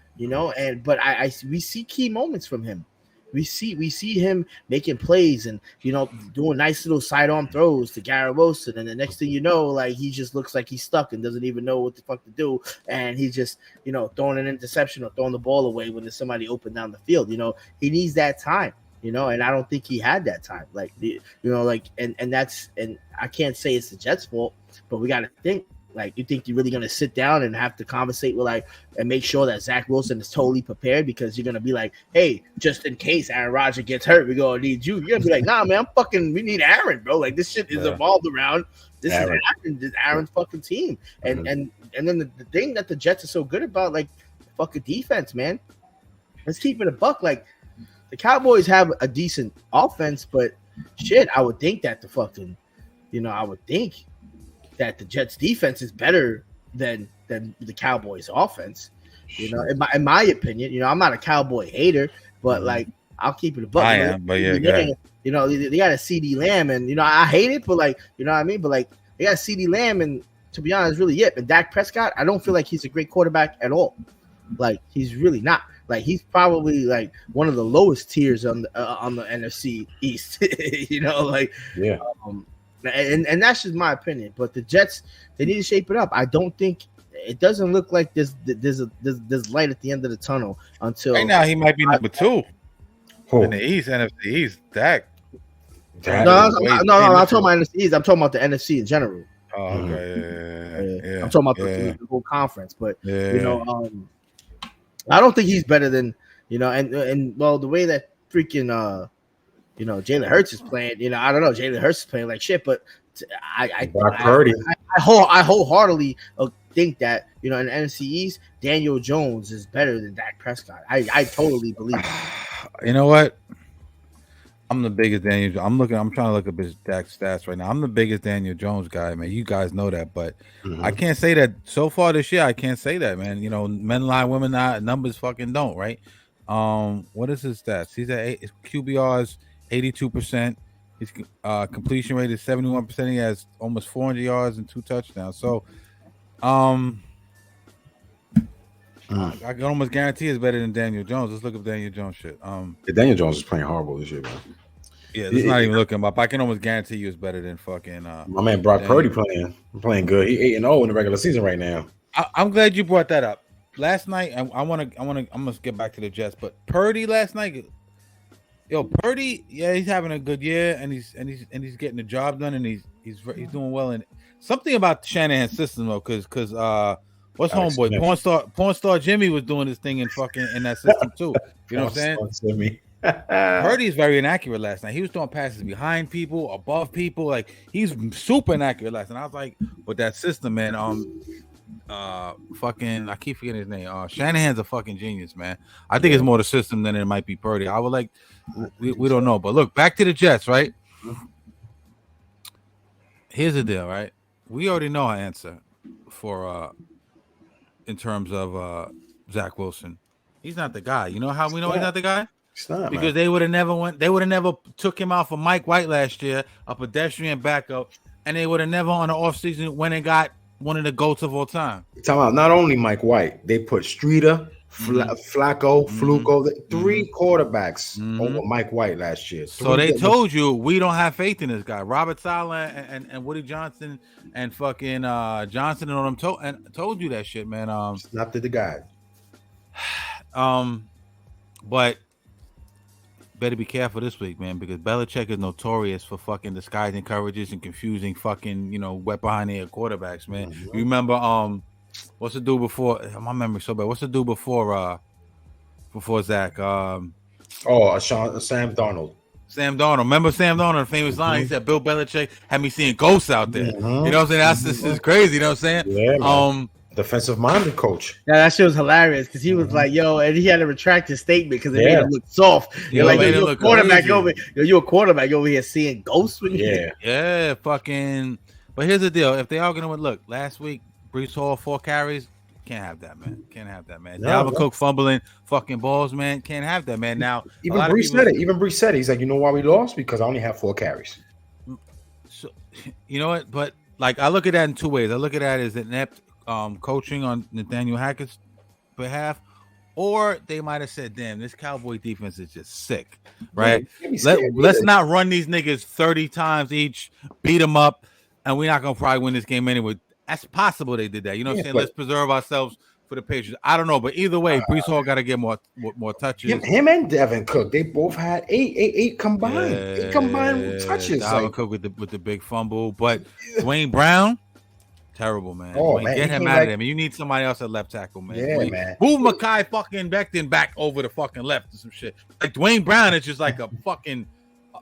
but we see key moments from him. We see him making plays and doing nice little sidearm throws to Garrett Wilson, and the next thing you know, like he just looks like he's stuck and doesn't even know what the fuck to do, and he's just throwing an interception or throwing the ball away when there's somebody open down the field. He needs that time, and I don't think he had that time. Like and I can't say it's the Jets' fault, but we got to think. Like, you think you're really going to sit down and have to conversate with and make sure that Zach Wilson is totally prepared, because you're going to be like, hey, just in case Aaron Rodgers gets hurt, we're going to need you. You're going to be like, nah, man, we need Aaron, bro. Like, this shit is evolved around. This is Aaron's fucking team. And then the thing that the Jets are so good about, like, fucking defense, man. Let's keep it a buck. Like, the Cowboys have a decent offense, but shit, I would think that that the Jets defense is better than the Cowboys offense, in my opinion. I'm not a Cowboy hater, but like I'll keep it a buck. I am, but yeah, they got a CD Lamb, and I hate it, but like what I mean, but like they got CD Lamb, and to be honest, really it. And Dak Prescott, I don't feel like he's a great quarterback at all. Like he's really not. Like he's probably like one of the lowest tiers on the NFC East. Yeah. And that's just my opinion. But the Jets, they need to shape it up. I don't think it doesn't look like there's light at the end of the tunnel until right now. He might be number 2 in the East, NFC East. Dak. No, I'm talking about NFC East. I'm talking about the NFC in general. Oh, okay. Yeah. I'm talking about the whole conference. But I don't think he's better than and well, the way that freaking Jalen Hurts is playing. I don't know. Jalen Hurts is playing like shit, but I wholeheartedly think that in the NFC East, Daniel Jones is better than Dak Prescott. I totally believe that. You know what? I'm the biggest Daniel. I'm trying to look up his Dak stats right now. I'm the biggest Daniel Jones guy, man. You guys know that, but I can't say that so far this year. I can't say that, man. You know, men lie, women lie. Numbers fucking don't, right? What is his stats? He's at his QBR's 82%. His completion rate is 71%. He has almost 400 yards and 2 touchdowns. So, I can almost guarantee it's better than Daniel Jones. Let's look up Daniel Jones shit. Daniel Jones is playing horrible this year, man. Yeah, let's not even look him up. I can almost guarantee you it's better than fucking. My man Brock Purdy playing good. He 8-0 in the regular season right now. I'm glad you brought that up. Last night, I'm gonna get back to the Jets, but Purdy last night, Purdy, yeah, he's having a good year, and he's getting the job done, and he's doing well. And something about Shanahan's system though, because what's homeboy porn star Jimmy was doing his thing in that system too. You know what I'm saying? Purdy's very inaccurate last night. He was throwing passes behind people, above people. Like, he's super inaccurate last night. I was like, with that system, man. Fucking, I keep forgetting his name. Shanahan's a fucking genius, man. I think it's more the system than it might be Purdy. I would like, we don't know, but look, back to the Jets, right? Here's the deal, right? We already know our answer for in terms of Zach Wilson. He's not the guy. You know how we know he's not the guy? Not, because they would have never took him out for Mike White last year, a pedestrian backup, and they would have never on the offseason went and got one of the GOATs of all time. Talking about not only Mike White, they put Streeter, Flacco, Fluco, 3 quarterbacks over Mike White last year. So they told you we don't have faith in this guy. Robert Saleh and Woody Johnson and fucking Johnson and all them told you that shit, man. Not the guy. But better be careful this week, man, because Belichick is notorious for fucking disguising coverages and confusing fucking, wet behind the ear quarterbacks, man. You remember what's the dude before? My memory's so bad. What's the dude before Zach? Sam Darnold. Sam Darnold. Remember Sam Darnold, the famous line? He said Bill Belichick had me seeing ghosts out there. You know what I'm saying? This is crazy, you know what I'm saying? Yeah, defensive minded coach. Yeah, that shit was hilarious because he was like, "Yo," and he had to retract his statement because it made him look soft. You're a quarterback over. You're a quarterback over here seeing ghosts with you. Yeah, fucking. But here's the deal: if they are gonna look, last week Breece Hall 4 carries, can't have that, man. Can't have that, man. Dalvin Cook fumbling fucking balls, man. Can't have that, man. Now even Breece said it. Even Breece said it. He's like, you know why we lost? Because I only have 4 carries. So, you know what? But like, I look at that in 2 ways. I look at that as inept coaching on Nathaniel Hackett's behalf, or they might have said, damn, this Cowboy defense is just sick, right? Let's not run these niggas 30 times each, beat them up, and we're not gonna probably win this game anyway. That's possible they did that. You know what I'm saying? Let's preserve ourselves for the Patriots. I don't know, but either way, Breece Hall got to get more touches. Him and Devin Cook, they both had eight combined. 8 combined touches. Devin Cook with the big fumble, but Dwayne Brown, terrible, man. Man, get him out of there, man. You need somebody else at left tackle, man. Yeah, man. Move Mekhi fucking Becton back over the fucking left or some shit. Like Dwayne Brown is just like a fucking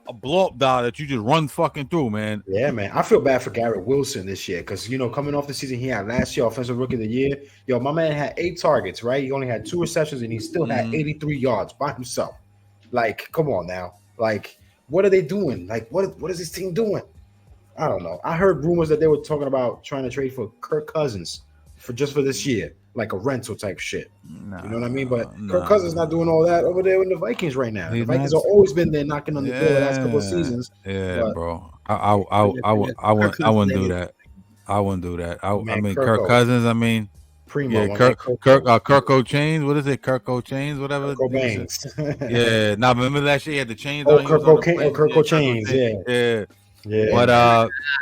a blow up doll that you just run fucking through, man. Yeah, man. I feel bad for Garrett Wilson this year because coming off the season he had last year, offensive rookie of the year. Yo, my man had 8 targets, right? He only had 2 receptions and he still had 83 yards by himself. Like, come on now. Like, what are they doing? Like, what is this team doing? I don't know. I heard rumors that they were talking about trying to trade for Kirk Cousins for this year, like a rental type shit. You know what I mean? But Kirk Cousins not doing all that over there with the Vikings right now. The Vikings have always been there knocking on the door the last couple of seasons. Yeah, but, bro. I wouldn't do that. I wouldn't do that. I mean, Kirk Cousins. I mean, Primo. Yeah, Kirko Chains. What is it? Kirko Chains, whatever. Kirko Bangs. Yeah. Now remember last year he had the chains. Kirko Chains. Yeah. But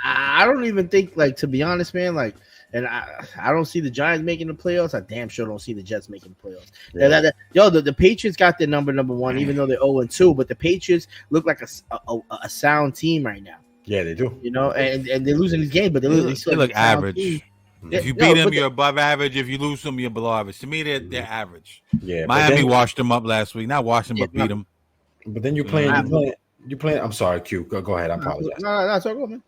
I don't even think, like, to be honest, man, like, and I don't see the Giants making the playoffs. I damn sure don't see the Jets making the playoffs. Yeah. The Patriots got their number 1, even though they're 0-2, but the Patriots look like a sound team right now. Yeah, they do. And they're losing these games, but they look average. Team. If you beat them, you're above average. If you lose them, you're below average. To me, they're average. Yeah, Miami washed them up last week. Not washed them, but beat them. But then you're playing. I'm sorry, Q. Go ahead. I apologize. No, it's all good, man.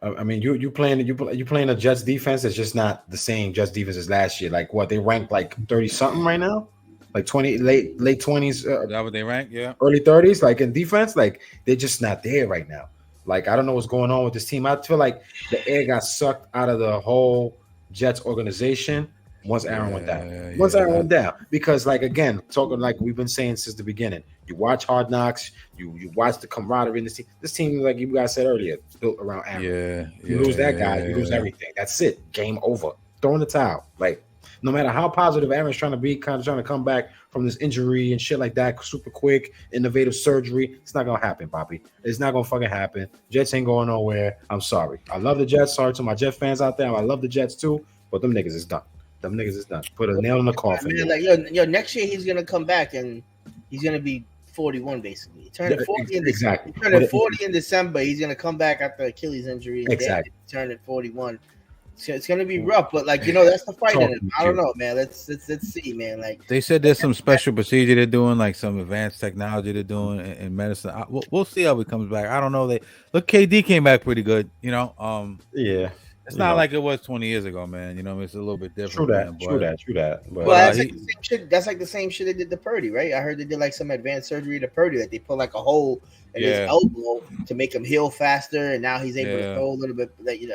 I mean, you playing a Jets defense that's just not the same Jets defense as last year. Like what? They ranked like 30 something right now. like 20 late 20s, Is that what they rank? Yeah. early 30s, like in defense, like they're just not there right now. Like I don't know what's going on with this team. I feel like the air got sucked out of the whole Jets organization once Aaron went down. Once Aaron went down, because like again, talking like we've been saying since the beginning, you watch Hard Knocks, you watch the camaraderie in this team. This team, like you guys said earlier, built around Aaron. You lose that guy, you lose everything. That's it. Game over. Throw in the towel. Like no matter how positive Aaron's trying to be, kind of trying to come back from this injury and shit like that, super quick, innovative surgery, it's not gonna happen, Poppy. It's not gonna fucking happen. Jets ain't going nowhere. I'm sorry. I love the Jets. Sorry to my Jet fans out there. I love the Jets too, but them niggas is done. Them niggas is done. Put a nail in the coffin. Man, like yo, next year he's gonna come back and he's gonna be 41 basically. He turned 40 in exactly. He turned 40 in December. He's gonna come back after Achilles injury. And exactly. Turning 41. So it's gonna be rough, but like that's the fight in it. I don't know, man. Let's see, man. Like they said, there's some special procedure they're doing, like some advanced technology they're doing in medicine. We'll see how he comes back. I don't know. KD came back pretty good. Yeah. It's not like it was 20 years ago, man. It's a little bit different. True that. But, that's like the same shit. That's like the same shit they did to Purdy, right? I heard they did like some advanced surgery to Purdy, like they put like a hole in his elbow to make him heal faster, and now he's able to throw a little bit,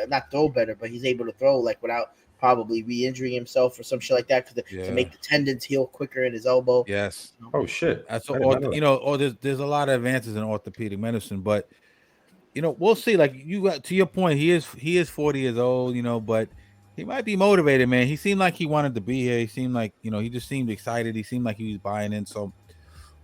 not throw better, but he's able to throw like without probably re-injuring himself or some shit like that to make the tendons heal quicker in his elbow. Yes. Oh shit. That's there's a lot of advances in orthopedic medicine, but. We'll see. Like to your point, he is 40 years old, but he might be motivated, man. He seemed like he wanted to be here. He seemed like, he just seemed excited. He seemed like he was buying in. So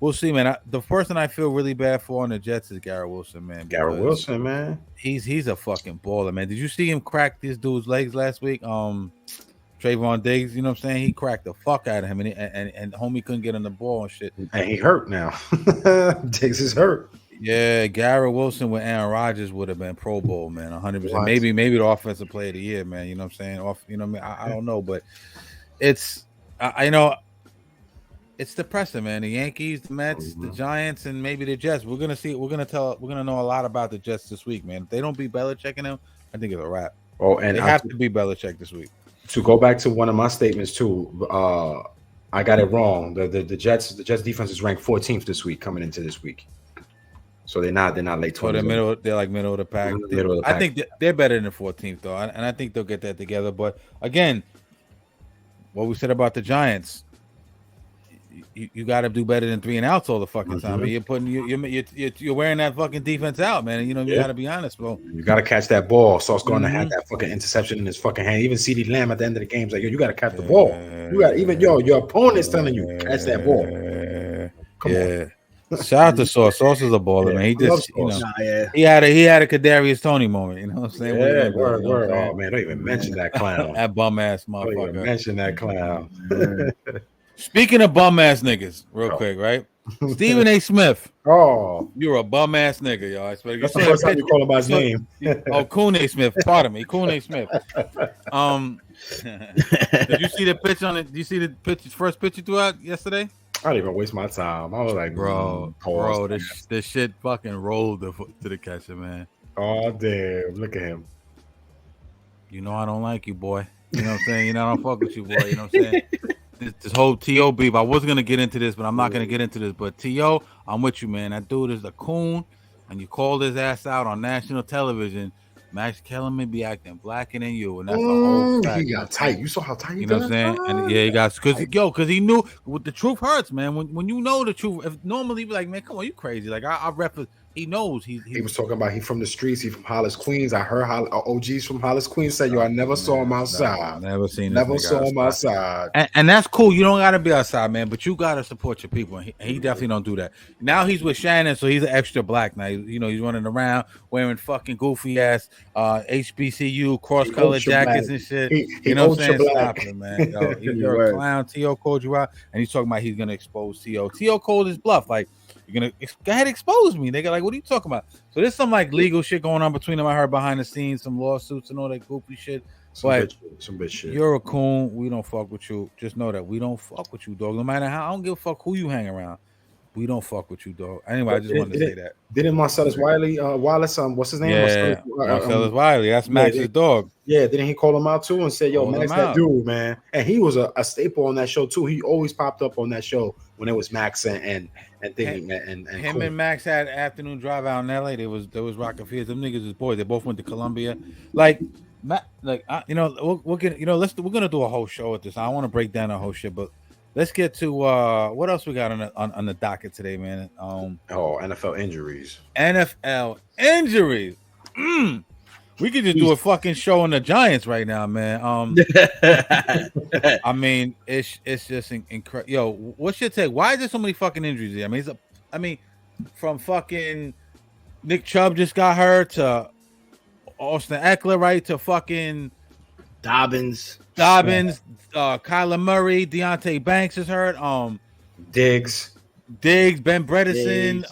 we'll see, man. The person I feel really bad for on the Jets is Garrett Wilson, man. Garrett Wilson, man. He's a fucking baller, man. Did you see him crack this dude's legs last week? Trayvon Diggs, you know what I'm saying? He cracked the fuck out of him, and homie couldn't get on the ball and shit. And he hurt now. Diggs is hurt. Yeah, Garrett Wilson with Aaron Rodgers would have been Pro Bowl, man, 100%. Maybe the offensive player of the year, man. You know what I'm saying? I don't know, but it's it's depressing, man. The Yankees, the Mets, the Giants, and maybe the Jets. We're gonna see. We're gonna know a lot about the Jets this week, man. If they don't beat Belichick in them, I think it's a wrap. Oh, and they have to beat Belichick this week. To go back to one of my statements too, I got it wrong. The Jets defense is ranked 14th this week coming into this week. So they're not late 20s. They're like middle of the pack. I think they're better than the 14th though, and I think they'll get that together. But again, what we said about the Giants, you got to do better than 3 and outs all the fucking time. But you're wearing that fucking defense out, man. And you got to be honest, bro. You got to catch that ball. Sauce going to have that fucking interception in his fucking hand. Even CeeDee Lamb at the end of the game is like, yo, you got to catch the ball. You got your opponent's telling you catch that ball. Come on. Shout out to Sauce. Sauce is a baller, man. He just, he had a Kadarius Toney moment. You know what I'm saying? Yeah, word. Oh man, don't even mention that clown. That bum ass motherfucker. Don't even mention that clown. Speaking of bum ass niggas, real quick, right? Stephen A. Smith. Oh, you're a bum ass nigga, y'all. That's the first time you call him by his name. Coon A. Smith. Pardon me, Coon A. Smith. Did you see the pitch on it? Did you see the first pitch you threw out yesterday? I didn't even waste my time. I was like, bro, this shit fucking rolled to the catcher, man. Oh, damn. Look at him. I don't like you, boy. You know what I'm saying? I don't fuck with you, boy. You know what I'm saying? This whole T.O. beef, I was going to get into this, but I'm not going to get into this. But T.O., I'm with you, man. That dude is a coon, and you called his ass out on national television. Max Kellerman be acting blacker than you, and that's a whole fact. He got tight. You saw how tight he got? You know what I'm saying? And he got because he knew the truth hurts, man. When you know the truth, if normally be like, man, come on, you crazy? Like I rep. He knows he was talking about he from the streets. He from Hollis, Queens. I heard OGs from Hollis, Queens say, "Yo, I never saw him outside. Never seen. Never saw him outside." And that's cool. You don't gotta be outside, man. But you gotta support your people. And he definitely don't do that. Now he's with Shannon, so he's an extra black. Now he's running around wearing fucking goofy ass HBCU cross color jackets and shit. You know what I'm saying? Stop it, man. Yo, you're a clown. T.O. called you out, and he's talking about he's gonna expose T.O. T.O. called his bluff. Like, you're gonna go ahead, expose me. They got like, what are you talking about? So there's some like legal shit going on between them. I heard behind the scenes, some lawsuits and all that goofy shit. Some bitch shit. You're a coon. We don't fuck with you. Just know that we don't fuck with you, dog. No matter how, I don't give a fuck who you hang around. We don't fuck with you, dog. Anyway, I just wanted to say that. Didn't Marcellus Wallace, what's his name? Yeah, Marcellus Wiley. That's Max's dog. Yeah, didn't he call him out too and said, "Yo, Called Max, him that out. dude, man." And he was a staple on that show too. He always popped up on that show when it was Max and thinking and him Quinn. and Max had an afternoon drive out in LA. They was rocking fields. Them niggas is boys. They both went to Columbia. We're gonna do a whole show with this. I don't want to break down the whole shit, but let's get to what else we got on the docket today, man. NFL injuries. NFL injuries. We could just do a fucking show on the Giants right now, man. I mean, it's just incredible. Yo, what's your take? Why is there so many fucking injuries here? I mean, from fucking Nick Chubb just got hurt to Austin Eckler, right? To fucking Dobbins, Kyler Murray, Deontay Banks is hurt. Diggs, Ben Bredesen,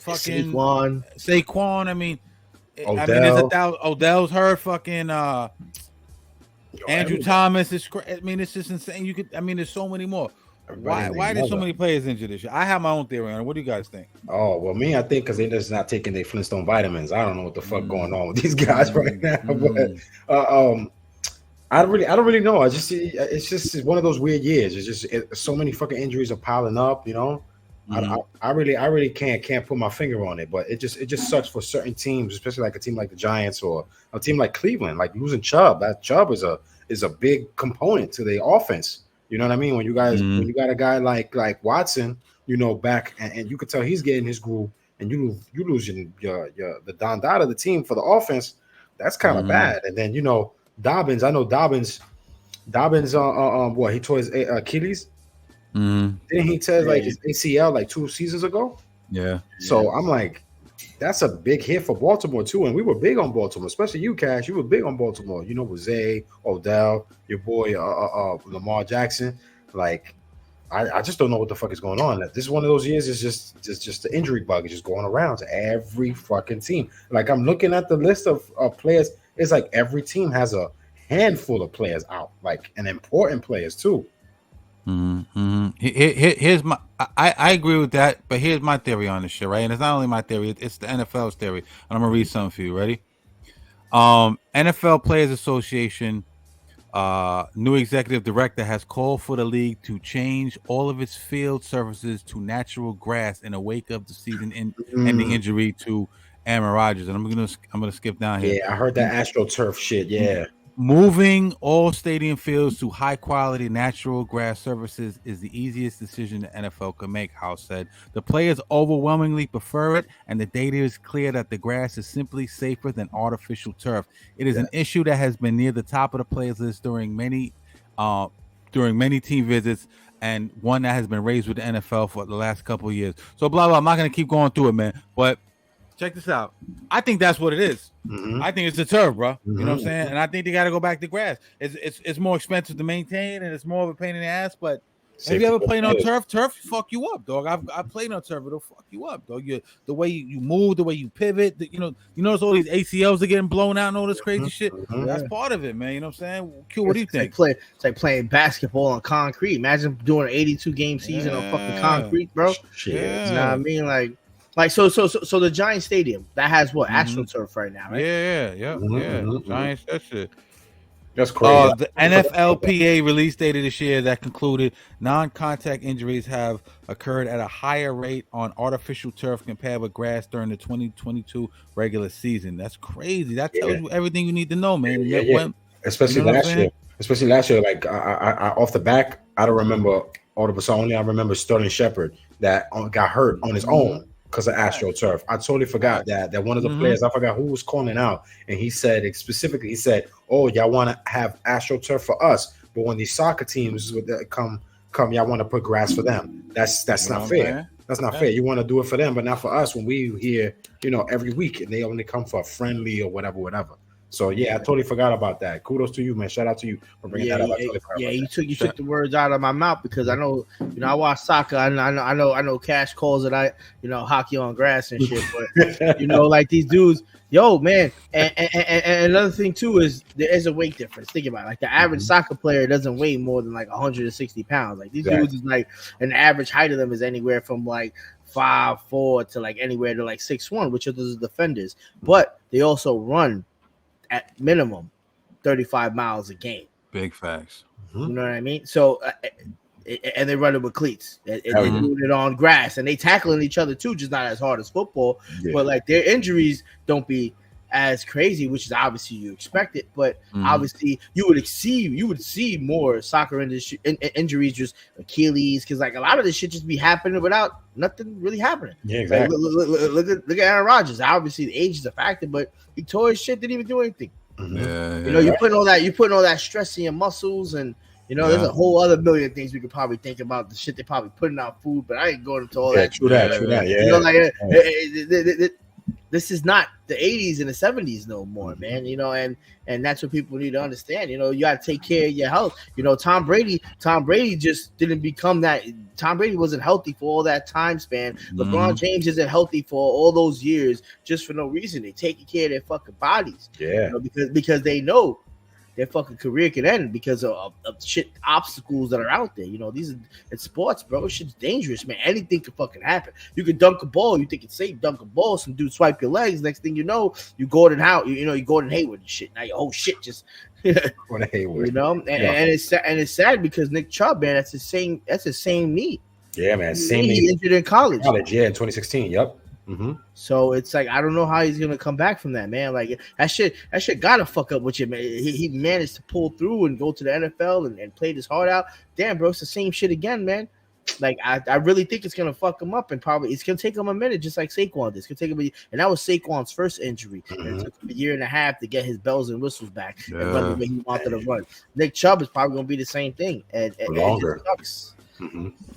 fucking Saquon. I mean, Odell's hurt. Fucking Andrew Thomas is. I mean, it's just insane. There's so many more. Why did so many players injured this year? I have my own theory on it. What do you guys think? Oh well, I think because they're just not taking their Flintstone vitamins. I don't know what the fuck going on with these guys right now. But I don't really know. It's just one of those weird years. It's just so many fucking injuries are piling up. You know. I really can't put my finger on it, but it just sucks for certain teams, especially like a team like the Giants or a team like Cleveland, like losing Chubb. That Chubb is a big component to the offense. You know what I mean? When you got a guy like Watson, back and you could tell he's getting his groove, and you lose your the Don Dada of the team for the offense. That's kind of bad. And then Dobbins. I know Dobbins. He tore his Achilles. Didn't he tear his ACL like 2 seasons ago? Yeah. So I'm like, that's a big hit for Baltimore too, and we were big on Baltimore, especially you, Cash. You were big on Baltimore. With Zay, Odell, your boy Lamar Jackson. Like, I just don't know what the fuck is going on. This is one of those years. It's just the injury bug is just going around to every fucking team. Like, I'm looking at the list of players. It's like every team has a handful of players out, like, and important players too. Here's my. I agree with that, but here's my theory on this shit, right? And it's not only my theory; it's the NFL's theory. And I'm gonna read something for you. Ready? NFL Players Association, new executive director has called for the league to change all of its field surfaces to natural grass in the wake of the season-ending injury to Aaron Rodgers. And I'm gonna skip down here. Yeah, I heard that AstroTurf shit. Yeah. Moving all stadium fields to high-quality natural grass surfaces is the easiest decision the NFL could make, House said. The players overwhelmingly prefer it, and the data is clear that the grass is simply safer than artificial turf. It is an issue that has been near the top of the players list during many team visits, and one that has been raised with the NFL for the last couple of years. So, blah, blah. I'm not going to keep going through it, man, but check this out. I think that's what it is. I think it's the turf, bro. You know what I'm saying? And I think they got to go back to grass. It's more expensive to maintain, and it's more of a pain in the ass. But have you ever played on turf? Turf fuck you up, dog. I've played on turf. It'll fuck you up, dog. The way you move, the way you pivot. You notice all these ACLs are getting blown out and all this crazy shit. That's part of it, man. You know what I'm saying? Q, what do you think? It's like playing basketball on concrete. Imagine doing an 82 game season on fucking concrete, bro. Shit. You know what I mean? Like so the Giant Stadium that has what AstroTurf right now, right? Yeah. Giants, that shit. That's crazy. The NFLPA release data this year that concluded non-contact injuries have occurred at a higher rate on artificial turf compared with grass during the 2022 regular season. That's crazy. That tells you everything you need to know, man. Especially last year. Like I off the back, I don't remember all of us only. I remember Sterling Shepard that got hurt on his own because of AstroTurf. I totally forgot that one of the players, I forgot who was calling out, and he said specifically, "Oh, y'all want to have AstroTurf for us, but when these soccer teams come, y'all want to put grass for them. That's not fair. That's not fair. You want to do it for them, but not for us when we here, every week, and they only come for a friendly or whatever. So yeah, I totally forgot about that. Kudos to you, man. Shout out to you for bringing that up. I totally forgot about that. You took the words out of my mouth because I know, I watch soccer. I know Cash calls it, hockey on grass and shit. But like these dudes, yo, man. And another thing too is there is a weight difference. Think about it. Like the average soccer player doesn't weigh more than like 160 pounds. Like these dudes is like an average height of them is anywhere from like 5'4" to like anywhere to like 6'1", which are those defenders. But they also run at minimum 35 miles a game. Big facts. You know what I mean? So, and they run it with cleats. And they're doing it on grass, and they tackling each other too, just not as hard as football. Yeah. But like their injuries don't be as crazy, which is obviously you expect it. But obviously you would see more soccer injuries, just Achilles, because like a lot of this shit just be happening without nothing really happening. Yeah, exactly. Like, look at Aaron Rodgers. Obviously the age is a factor, but he tore his shit, didn't even do anything. Yeah, you're putting all that stress in your muscles, and there's a whole other million things we could probably think about, the shit they probably put in our food, but I ain't going into all that. True that. Yeah. This is not the 80s and the 70s no more, man. And that's what people need to understand. You got to take care of your health. Tom Brady just didn't become that. Tom Brady wasn't healthy for all that time span. LeBron James isn't healthy for all those years just for no reason. They taking care of their fucking bodies. Yeah. Because they know their fucking career can end because of shit obstacles that are out there. It's sports, bro. Shit's dangerous, man. Anything can fucking happen. You can dunk a ball. You think it's safe, dunk a ball. Some dude swipe your legs. Next thing you know, you Gordon Hayward and shit. Now your whole shit just Gordon Hayward. And it's sad because Nick Chubb, man, that's the same knee. Yeah, man. Same knee. He injured in college. In 2016. Yep. So it's like I don't know how he's gonna come back from that, man. Like that shit gotta fuck up with you, man. He managed to pull through and go to the NFL and play his heart out. Damn, bro, it's the same shit again, man. Like I really think it's gonna fuck him up, and probably it's gonna take him a minute, just like Saquon did. It's gonna take him and that was Saquon's first injury. And it took him a year and a half to get his bells and whistles back and run the way he wanted to run. Nick Chubb is probably gonna be the same thing, and longer. It sucks.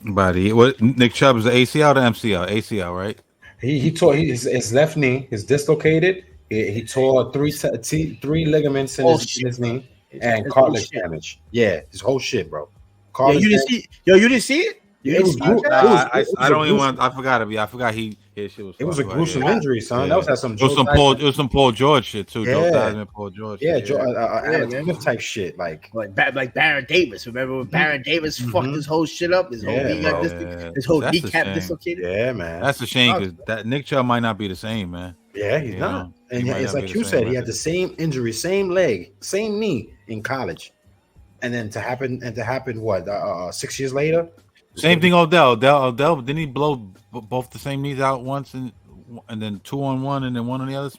Buddy, what Nick Chubb is the ACL or the MCL? ACL, right? He tore his left knee is dislocated. He tore three ligaments in his knee and cartilage damage. Yeah, his whole shit, bro. You didn't see it? I don't even want. I forgot it. I forgot his shit was. It was a gruesome injury, son. Yeah. That was some. It was some Paul George shit too. Joe Theismann, Paul George. Yeah, Alex Smith type shit, like Baron Davis. Remember when Baron Davis fucked his whole shit up? His whole kneecap dislocated. Yeah, man. That's a shame because that Nick Chubb might not be the same, man. Yeah, he's not. And it's like you said, he had the same injury, same leg, same knee in college, and then to happen what 6 years later. Same thing, Odell. Didn't he blow both the same knees out once and then 2 on one and then 1 on the other?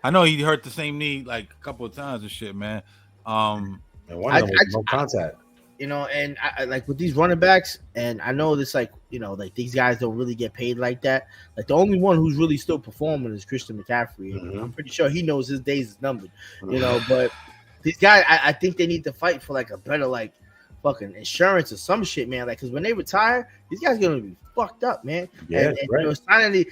I know he hurt the same knee like a couple of times and shit, man. And one of them was no contact. And I like with these running backs, and I know this like these guys don't really get paid like that. Like the only one who's really still performing is Christian McCaffrey. I'm pretty sure he knows his days is numbered. But these guys, I think they need to fight for like a better like fucking insurance or some shit, man. Like, because when they retire, these guys are gonna be fucked up, man. Yeah, and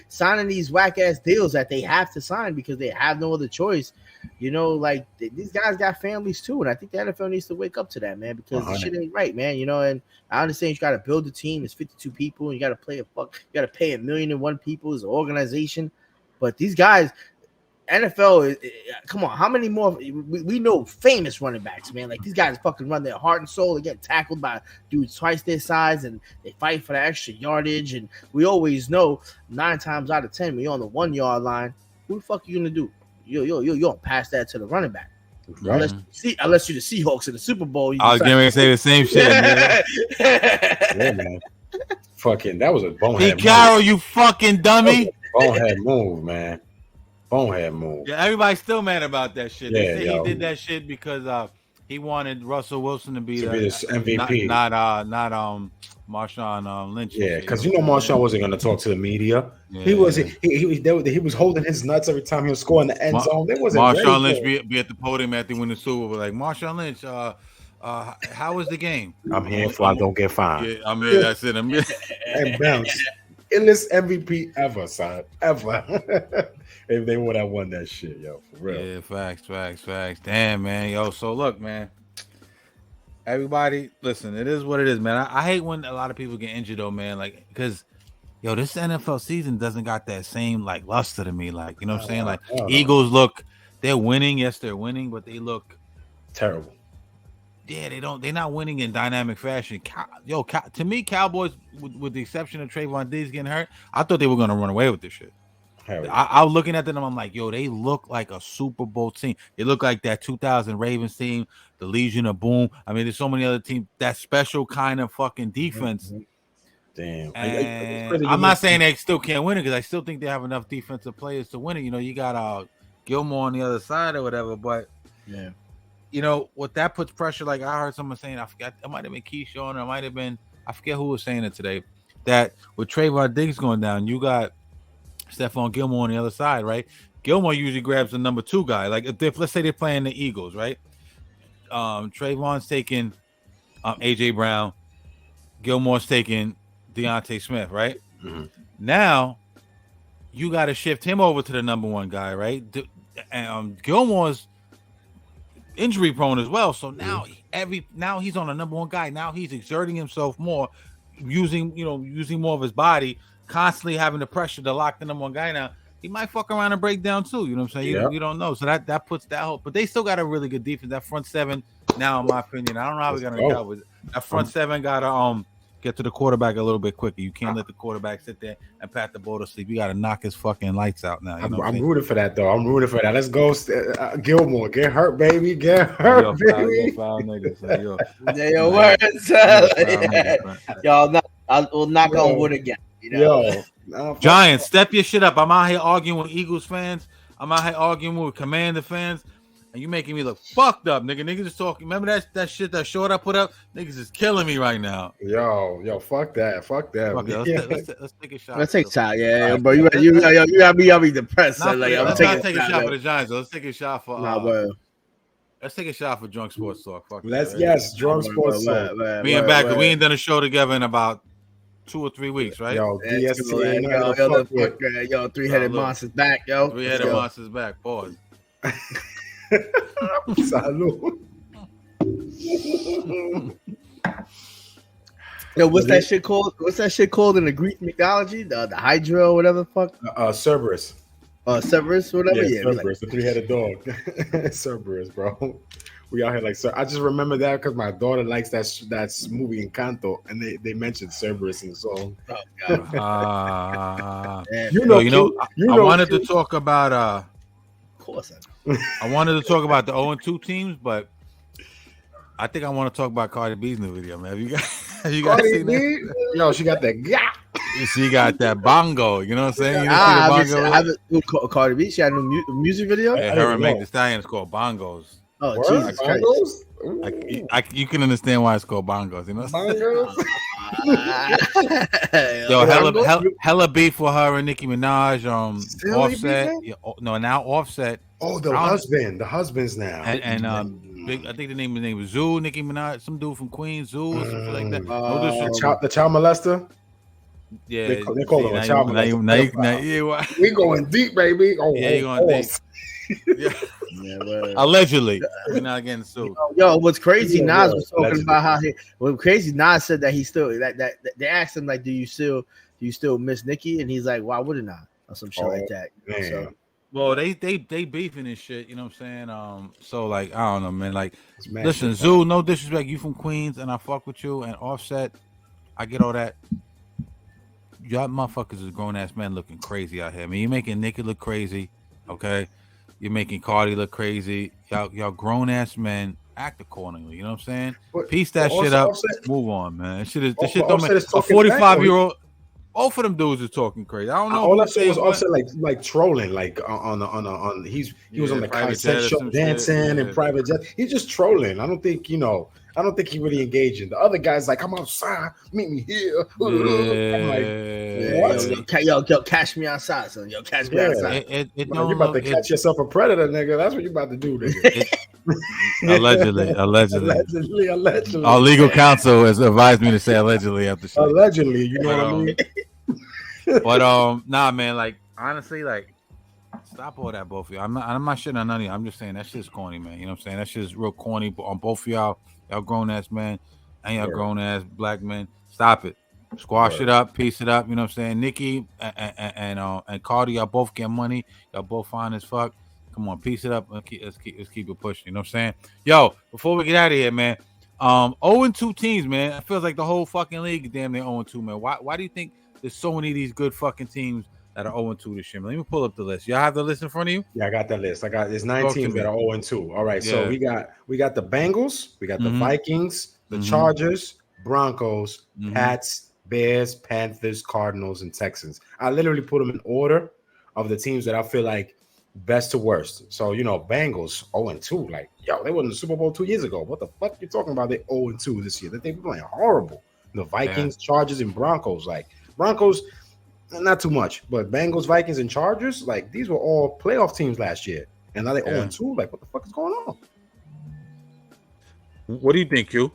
signing these whack ass deals that they have to sign because they have no other choice. Like these guys got families too, and I think the NFL needs to wake up to that, man, because the shit ain't right, man. And I understand you got to build a team. It's 52 people, and you got to pay $1 million people as an organization, but these guys. NFL, come on, how many more? We know famous running backs, man. Like these guys fucking run their heart and soul. They get tackled by dudes twice their size, and they fight for the extra yardage. And we always know 9 times out of 10, when you're on the 1 yard line, who the fuck are you gonna do? You don't pass that to the running back. Right. Unless you're the Seahawks in the Super Bowl. I was going to say the same shit, man. Yeah, man. Fucking, that was a bonehead. Pete Carroll, you fucking dummy. Bonehead move, man. Bonehead move. Yeah, everybody's still mad about that shit. They say he did that shit because he wanted Russell Wilson to be the MVP, not Marshawn Lynch. Yeah, because Marshawn wasn't going to talk to the media. Yeah. He was holding his nuts every time he was scoring the end zone. It wasn't Marshawn Lynch be at the podium after they win the Super Bowl, like Marshawn Lynch. How was the game? I'm here if I don't get fined. Yeah, I'm here. That's it. I'm here. And bounce. illest MVP ever, son. Ever. If they would have won that shit, yo, for real. Yeah, facts. Damn, man, yo. So look, man. Everybody, listen. It is what it is, man. I hate when a lot of people get injured, though, man. Like, because yo, this NFL season doesn't got that same like luster to me. Like, you know what I'm saying? Like, Eagles they're winning. Yes, they're winning, but they look terrible. Yeah, they're not winning in dynamic fashion. To me, Cowboys, with the exception of Trayvon Diggs getting hurt, I thought they were going to run away with this shit. I was looking at them. I'm like, yo, they look like a Super Bowl team. They look like that 2000 Ravens team, the Legion of Boom. I mean, there's so many other teams. That special kind of fucking defense. Damn. And I'm not saying they still can't win it because I still think they have enough defensive players to win it. You know, you got Gilmore on the other side or whatever. But yeah, you know what? That puts pressure. Like I heard someone saying, I forgot. It might have been Keyshawn, or it might have been I forget who was saying it today. That with Trayvon Diggs going down, you got Stephon Gilmore on the other side, right? Gilmore usually grabs the number 2 guy. Like if let's say they're playing the Eagles, right? Trayvon's taking AJ Brown, Gilmore's taking Deontay Smith, right? Mm-hmm. Now you got to shift him over to the number 1 guy, right? Gilmore's injury prone as well, so now now he's on the number 1 guy. Now he's exerting himself more, using more of his body. Constantly having the pressure to lock the number 1 guy. Now he might fuck around and break down too. You know what I'm saying? You don't know. So that puts that hope. But they still got a really good defense. That front 7, now in my opinion, I don't know how we're gonna go with that front 7. Gotta get to the quarterback a little bit quicker. You can't let the quarterback sit there and pat the ball to sleep. You gotta knock his fucking lights out now. You know I'm rooting for that though. I'm rooting for that. Let's go, Gilmore. Get hurt, baby. Get hurt, baby. Foul niggas. So, your words. Y'all, we'll knock on wood again. You know? Giants, step your shit up. I'm out here arguing with Eagles fans. I'm out here arguing with Commander fans, and you making me look fucked up, nigga. Niggas is talking. Remember that shit, that short I put up? Niggas is killing me right now. Yo, fuck that. Fuck that. Let's take a shot. Let's take a shot, bro. You got me depressed. Let's not take a shot for the Giants. Let's take a shot for. Let's take a shot for Drunk Sports Talk. Fuck. Drunk Sports Talk. We ain't back. We ain't done a show together in about 2 or 3 weeks, right? Yo, three-headed monsters back, yo. Three-headed monsters back. Pause. Salud. Yo, what's that shit called? What's that shit called in the Greek mythology? The Hydra or whatever the fuck? Cerberus. Cerberus, whatever. Yeah, Cerberus, the 3-headed dog. Cerberus, bro. We out here like I just remember that because my daughter likes that movie Encanto, and they mentioned Cerberus in the song. Oh God! I wanted to talk about. Of course, I wanted to talk about the 0-2 teams, but I think I want to talk about Cardi B's new video, man. Have you guys seen that? Yo, she got that. She got that bongo. You know what I'm saying? Cardi B. She had a new music video. Yeah, her and Meg Thee Stallion is called Bongos. Oh, Jesus Christ. You can understand why it's called bongos, you know? Bongos? Yo, hella beef for her and Nicki Minaj. Offset. Now Offset. Oh, the husband's now. And I think the name was Zoo, Nicki Minaj, some dude from Queens, Zoo, or something like that. The child molester? Yeah. They call him a child molester. We going deep, baby. Oh, yeah, you going deep. Yeah. Allegedly, we're not getting sued. Yo, what's crazy? Nas was talking about how Nas said that he still that they asked him like, do you still miss Nicki? And he's like, why wouldn't I? Or some shit like that. So, well, they beefing and shit. You know what I'm saying? So like, I don't know, man. Like, listen, Zoo, no disrespect, you from Queens, and I fuck with you. And Offset, I get all that. Y'all motherfuckers is grown ass men looking crazy out here. I mean, you making Nicki look crazy, okay? You're making Cardi look crazy. Y'all grown ass men act accordingly. You know what I'm saying? Piece that shit up. Move on, man. This shit don't make a 45-year-old. Both of them dudes are talking crazy. I don't know. All I said was Offset like trolling, like on he was on the cassette show dancing and private jet. He's just trolling. I don't think he really engaged in. The other guy's like, I'm outside, meet me here. I'm like, yo, catch me outside, son. Yo, catch me outside. You're about to catch yourself a predator, nigga. That's what you're about to do, nigga. Allegedly. Allegedly. Our legal counsel has advised me to say allegedly after show. Allegedly, you know what I mean? But nah, man. Like honestly, like stop all that, both of y'all. I'm not shitting on none of y'all. I'm just saying that shit's corny, man. You know what I'm saying? That shit's real corny. But on both of y'all, y'all grown ass men and y'all Word. grown ass black men. Stop it. Squash it up, piece it up. You know what I'm saying? Nikki and Cardi, y'all both get money. Y'all both fine as fuck. Come on, piece it up. Let's keep it pushing. You know what I'm saying? Yo, before we get out of here, man. 0-2 teams, man. It feels like the whole fucking league is damn near 0-2, man. Why do you think there's so many of these good fucking teams that are 0-2 this year? Let me pull up the list. Y'all have the list in front of you? Yeah, I got that list. There's 9 Talk to teams me. that are 0-2. All right, so Yeah. we got the Bengals, we got the Mhm. Vikings, the Mhm. Chargers, Broncos, Mhm. Pats, Bears, Panthers, Cardinals, and Texans. I literally put them in order of the teams that I feel like best to worst. So Bengals 0-2. Like, yo, they were in the Super Bowl 2 years ago. What the fuck you talking about? They 0-2 this year. They were playing horrible. The Vikings, Chargers, and Broncos. Like Broncos, not too much, but Bengals, Vikings, and Chargers, like these were all playoff teams last year, and now they're 0-2. Like, what the fuck is going on? What do you think, Q?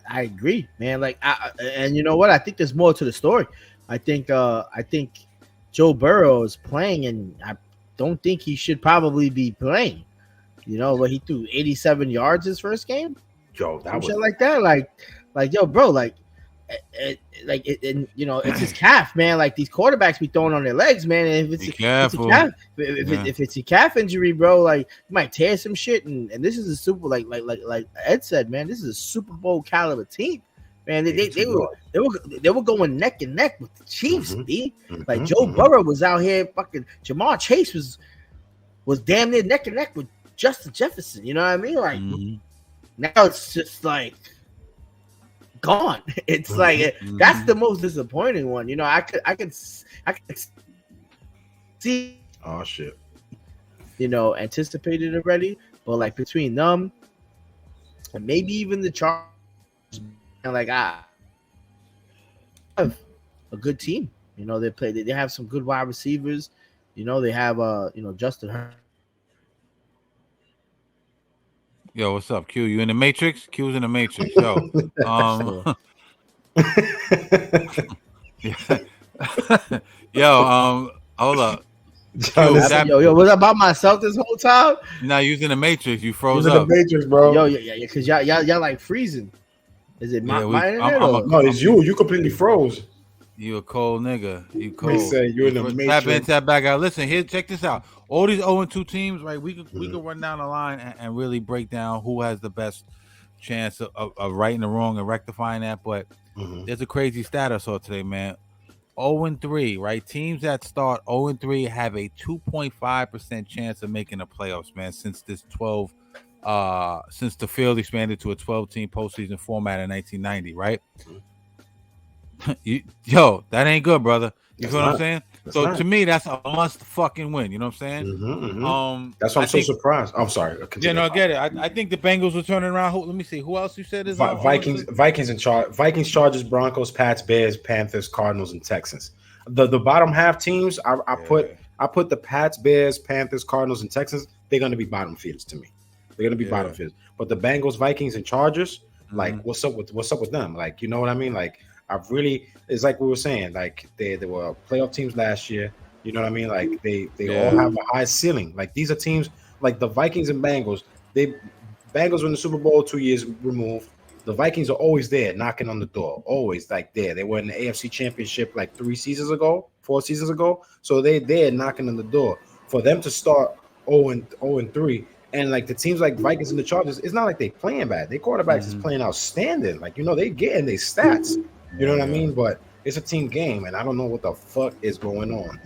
I agree, man. Like, and you know what? I think there's more to the story. I think Joe Burrow is playing, and I don't think he should probably be playing. But he threw 87 yards his first game. Yo, that was shit like that. Like, yo, bro, it's his calf, man. Like these quarterbacks be throwing on their legs, man. And if it's a calf injury, bro, like you might tear some shit. And this is a super like Ed said, man, this is a Super Bowl caliber team, man. They were going neck and neck with the Chiefs, Like Joe Burrow was out here, fucking Jamar Chase was damn near neck and neck with Justin Jefferson. You know what I mean? Like now it's just like gone. It's like that's the most disappointing one. I could see. Oh shit. Anticipated already, but like between them and maybe even the Chargers, like I have a good team. They have some good wide receivers. They have Justin Herbert. Yo, what's up, Q? You in the Matrix? Q's in the Matrix. Yo, hold up. Yo, was I by myself this whole time? Nah, you was in the Matrix. You froze up. The Matrix, bro. Yo, yeah, because y'all like freezing. Is it my internet? No, it's you. You completely froze. You a cold nigga. You cold. Say you in the Matrix. Tap in, tap back out. Listen, here, check this out. All these 0-2 teams, right? We could run down the line and really break down who has the best chance of righting the wrong and rectifying that. But there's a crazy stat I saw today, man. 0-3, right? Teams that start 0-3 have a 2.5% chance of making the playoffs, man. Since the field expanded to a 12-team postseason format in 1990, right? Yo, that ain't good, brother. You feel what I'm saying? So to me, that's a must fucking win. You know what I'm saying? That's why I'm so surprised. I'm sorry. Yeah, no, I get it. I think the Bengals will turn it around. Let me see. Who else you said is Vikings, Chargers, Broncos, Pats, Bears, Panthers, Cardinals, and Texans. The bottom half teams, I put the Pats, Bears, Panthers, Cardinals, and Texans. They're gonna be bottom feeders to me. They're gonna be bottom feeders. But the Bengals, Vikings, and Chargers, like, what's up with them? Like, you know what I mean? Like, it's like we were saying, like they were playoff teams last year. You know what I mean? Like they all have a high ceiling. Like these are teams like the Vikings and Bengals. Bengals were in the Super Bowl 2 years removed. The Vikings are always there, knocking on the door, always like there. They were in the AFC Championship like 4 seasons ago. So they're there knocking on the door. For them to start 0-3, and like the teams like Vikings and the Chargers, it's not like they playing bad. Their quarterbacks is playing outstanding. Like they getting their stats. You know what I mean? But it's a team game, and I don't know what the fuck is going on.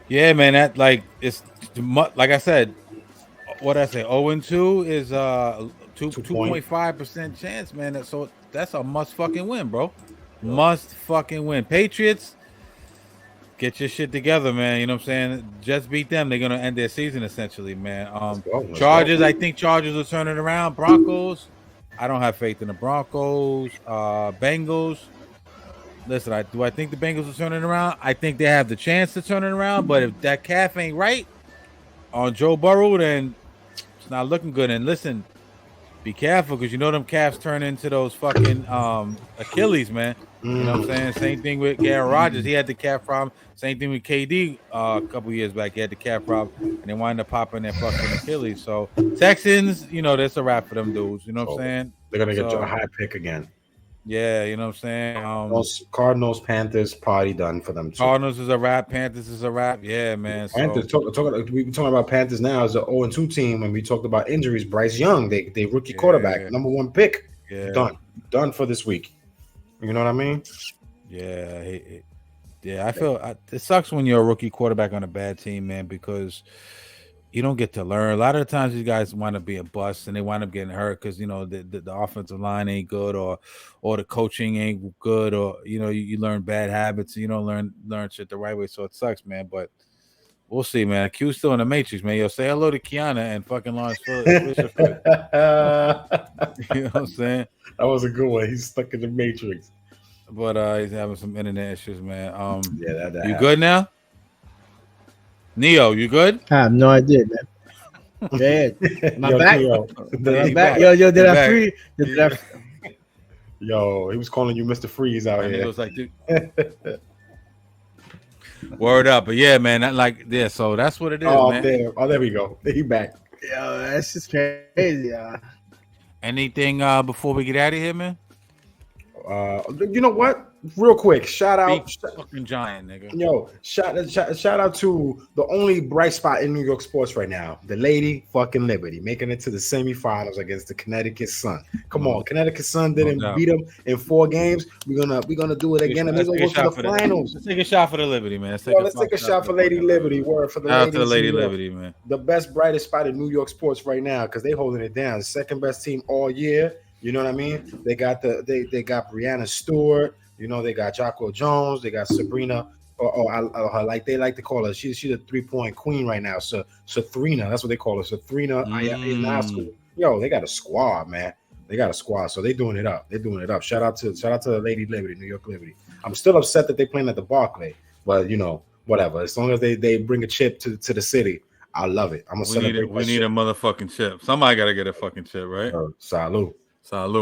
Yeah, man. That it's like I said. What I say? 0-2 is 2.5% chance, man. So that's a must fucking win, bro. Must fucking win. Patriots, get your shit together, man. You know what I'm saying? Just beat them. They're gonna end their season essentially, man. Let's Chargers, go. I think Chargers will turn it around. Broncos. I don't have faith in the Broncos. Bengals. Listen, do I think the Bengals will turn it around? I think they have the chance to turn it around, but if that calf ain't right on Joe Burrow, then it's not looking good. And listen, be careful because you know them calves turn into those fucking Achilles, man. You know what I'm saying? Same thing with Aaron Rodgers. He had the calf problem. Same thing with KD a couple years back. He had the calf problem, and they wound up popping their fucking Achilles. So Texans, you know, that's a wrap for them dudes. You know what I'm saying? They're gonna get a high pick again. Yeah, you know what I'm saying? Cardinals, Panthers, party done for them too. Cardinals is a wrap. Panthers is a wrap. Yeah, man. Panthers, we talking about Panthers now as an 0-2 team. When we talked about injuries, Bryce Young, they rookie quarterback, number 1 pick. Yeah. Done for this week. You know what I mean? Yeah. I feel it sucks when you're a rookie quarterback on a bad team, man, because you don't get to learn. A lot of the times these guys wind up being busts and they wind up getting hurt because, you know, the offensive line ain't good or the coaching ain't good, or, you know, you learn bad habits and you don't learn shit the right way. So it sucks, man. But we'll see, man. Q's still in the Matrix, man. Yo, say hello to Kiana and fucking Lawrence Fisher. You know what I'm saying? That was a good one. He's stuck in the Matrix. But he's having some internet issues, man. That you good now? Neo, you good? I have no idea, man. Yeah, my back. Yo, did I free? Yo, he was calling you Mr. Freeze out here. It was like, dude. Word up, but yeah, man, so that's what it is, man. Damn. Oh, there we go. He back. Yo, that's just crazy. Anything before we get out of here, man? You know what? Real quick, shout out, fucking giant nigga. Yo, shout out to the only bright spot in New York sports right now, the Lady fucking Liberty, making it to the semifinals against the Connecticut Sun. Come on, Connecticut Sun didn't beat them in 4 games. We're gonna do it again, and they're gonna go to the finals. Let's take a shot for the Liberty, man. Let's take a shot for Lady Liberty. Word for the ladies. Out to the Lady Liberty, man. The best, brightest spot in New York sports right now because they holding it down. Second best team all year. You know what I mean? They got they got Brianna Stewart. You know, they got Jocko Jones, they got Sabrina, or like they like to call her. She's a 3-point queen right now. So Sathrina, that's what they call her. Sathrina in high school. Yo, they got a squad, man. They got a squad, so they're doing it up. Shout out to the Lady Liberty, New York Liberty. I'm still upset that they're playing at the Barclay, but you know, whatever. As long as they bring a chip to the city, I love it. I'm gonna celebrate. We need a motherfucking chip. Somebody gotta get a fucking chip, right? Salud,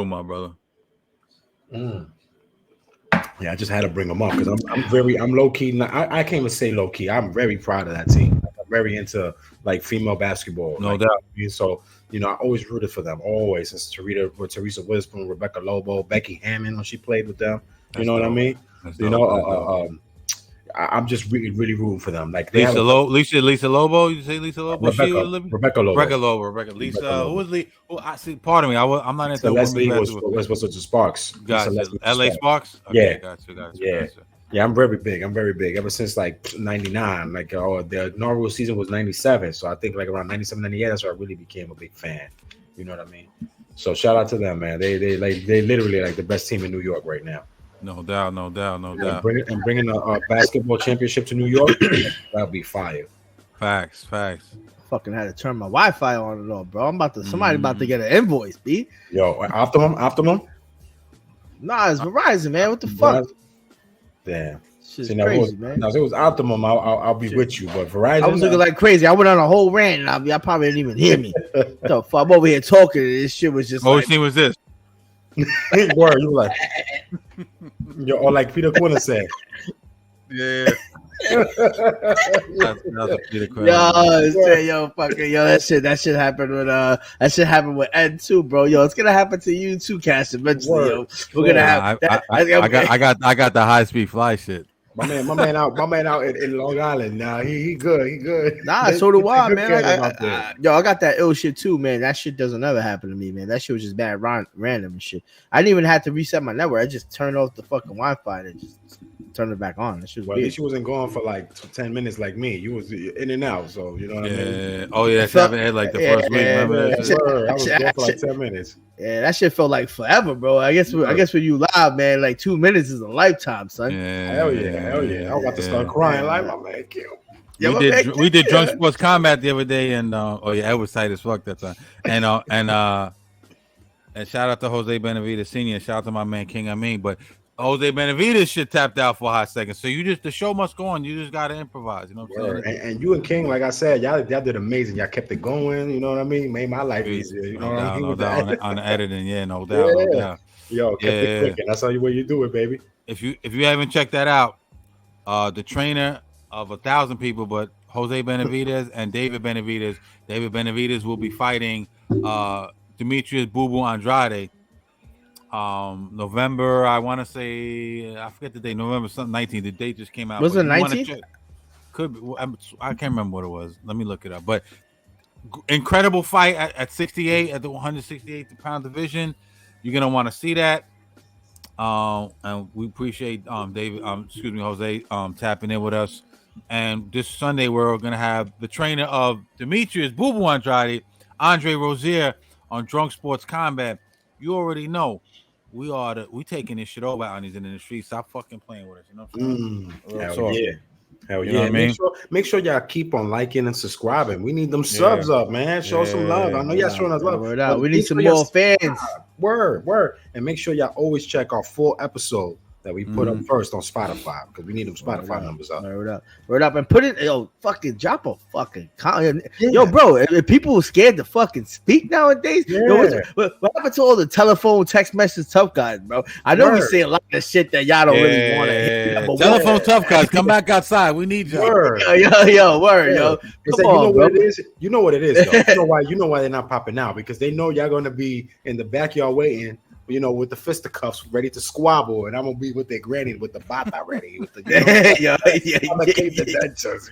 my brother. Yeah, I just had to bring them up because I'm low key. I can't even say low key. I'm very proud of that team. I'm very into like female basketball. No doubt. So you know, I always rooted for them. Always since Teresa Witherspoon, Rebecca Lobo, Becky Hammond when she played with them. You know what I mean? You know, I'm just really, really rooting for them. Like Lisa Lobo. You say Lisa Lobo? Rebecca Lobo. Lisa. Who was Lee? I see. Pardon me. I'm not into Leslie was the Sparks. Gotcha. LA Sparks. Okay, yeah. Gotcha. Yeah, I'm very big. Ever since like '99. Like the inaugural season was '97. So I think like around '97, '98, that's where I really became a big fan. You know what I mean? So shout out to them, man. They literally like the best team in New York right now. No doubt. Bringing a basketball championship to New York, that'll be fire. Facts. Fucking had to turn my Wi-Fi on and off, bro. Somebody about to get an invoice, B. Yo, Optimum? Nah, it's Verizon, man. What the fuck? Damn. Shit's crazy, man. Now, if it was Optimum, I'll be with you. But Verizon, I was looking like crazy. I went on a whole rant, and I probably didn't even hear me. The fuck? I'm over here talking, and this shit was just. What thing was this? Word, you like, or like Peter Quinn said. Yeah. That shit happened with Ed too, bro. Yo, it's gonna happen to you too, Cash. Eventually, yo. We're gonna have. I got the high speed fly shit. My man out in Long Island. Nah, he good. Nah, so do I, man. I got that ill shit too, man. That shit doesn't ever happen to me, man. That shit was just bad, random and shit. I didn't even have to reset my network. I just turned off the fucking Wi-Fi and just turned it back on. That shit was at least you wasn't gone for like 10 minutes like me. You was in and out, so you know what I mean. Oh yeah, I haven't had like the first week. I was gone for like 10 minutes. Yeah, that shit felt like forever, bro. I guess when you live, man, like 2 minutes is a lifetime, son. Yeah, hell yeah. I'm about to start crying like my man killed. We did Drunk Sports Combat the other day, and it was tight as fuck that time. And shout out to Jose Benavidez Sr. Shout out to my man King Amin. But Jose Benavidez shit tapped out for a hot second. So the show must go on. You just gotta improvise. You know what I'm saying? And you and King, like I said, y'all did amazing. Y'all kept it going. You know what I mean? Made my life easier. You know what I mean? No doubt on the editing. Yeah, no doubt. Yo, kept it clicking. That's how you do it, baby. If you haven't checked that out, the trainer of 1,000 people, but Jose Benavidez and David Benavidez. David Benavidez will be fighting Demetrius Boo Boo Andrade. November, I want to say, I forget the date. November 19th. The date just came out. Was it 19th? Could be. I can't remember what it was. Let me look it up. But incredible fight at 68 at the 168 pound division. You're gonna want to see that. And we appreciate Jose tapping in with us. And this Sunday we're gonna have the trainer of Demetrius Boo Boo Andrade, Andre Rozier, on Drunk Sports Combat. You already know we taking this shit over out in the street. Stop fucking playing with us. You know what I'm saying? Hell you yeah. Know what I mean? Make sure y'all keep on liking and subscribing. We need them subs up, man. Show some love. I know y'all showing us love. We need some more fans. Word. And make sure y'all always check our full episode that we put up first on Spotify, because we need them Spotify numbers up. Word up. And put it, fucking drop a fucking comment. Yo, bro, if people are scared to fucking speak nowadays, what happened to all the telephone, text message tough guys, bro? I know we say a lot of shit that y'all don't really want to hear. Telephone tough guys, come back outside. We need you. Yo, word, yo. Come on, what it is? You know what it is, though. You know why they're not popping out, because they know y'all gonna be in the backyard waiting, with the fisticuffs ready to squabble, and I'm gonna be with their granny with the bata ready. With the, dentures,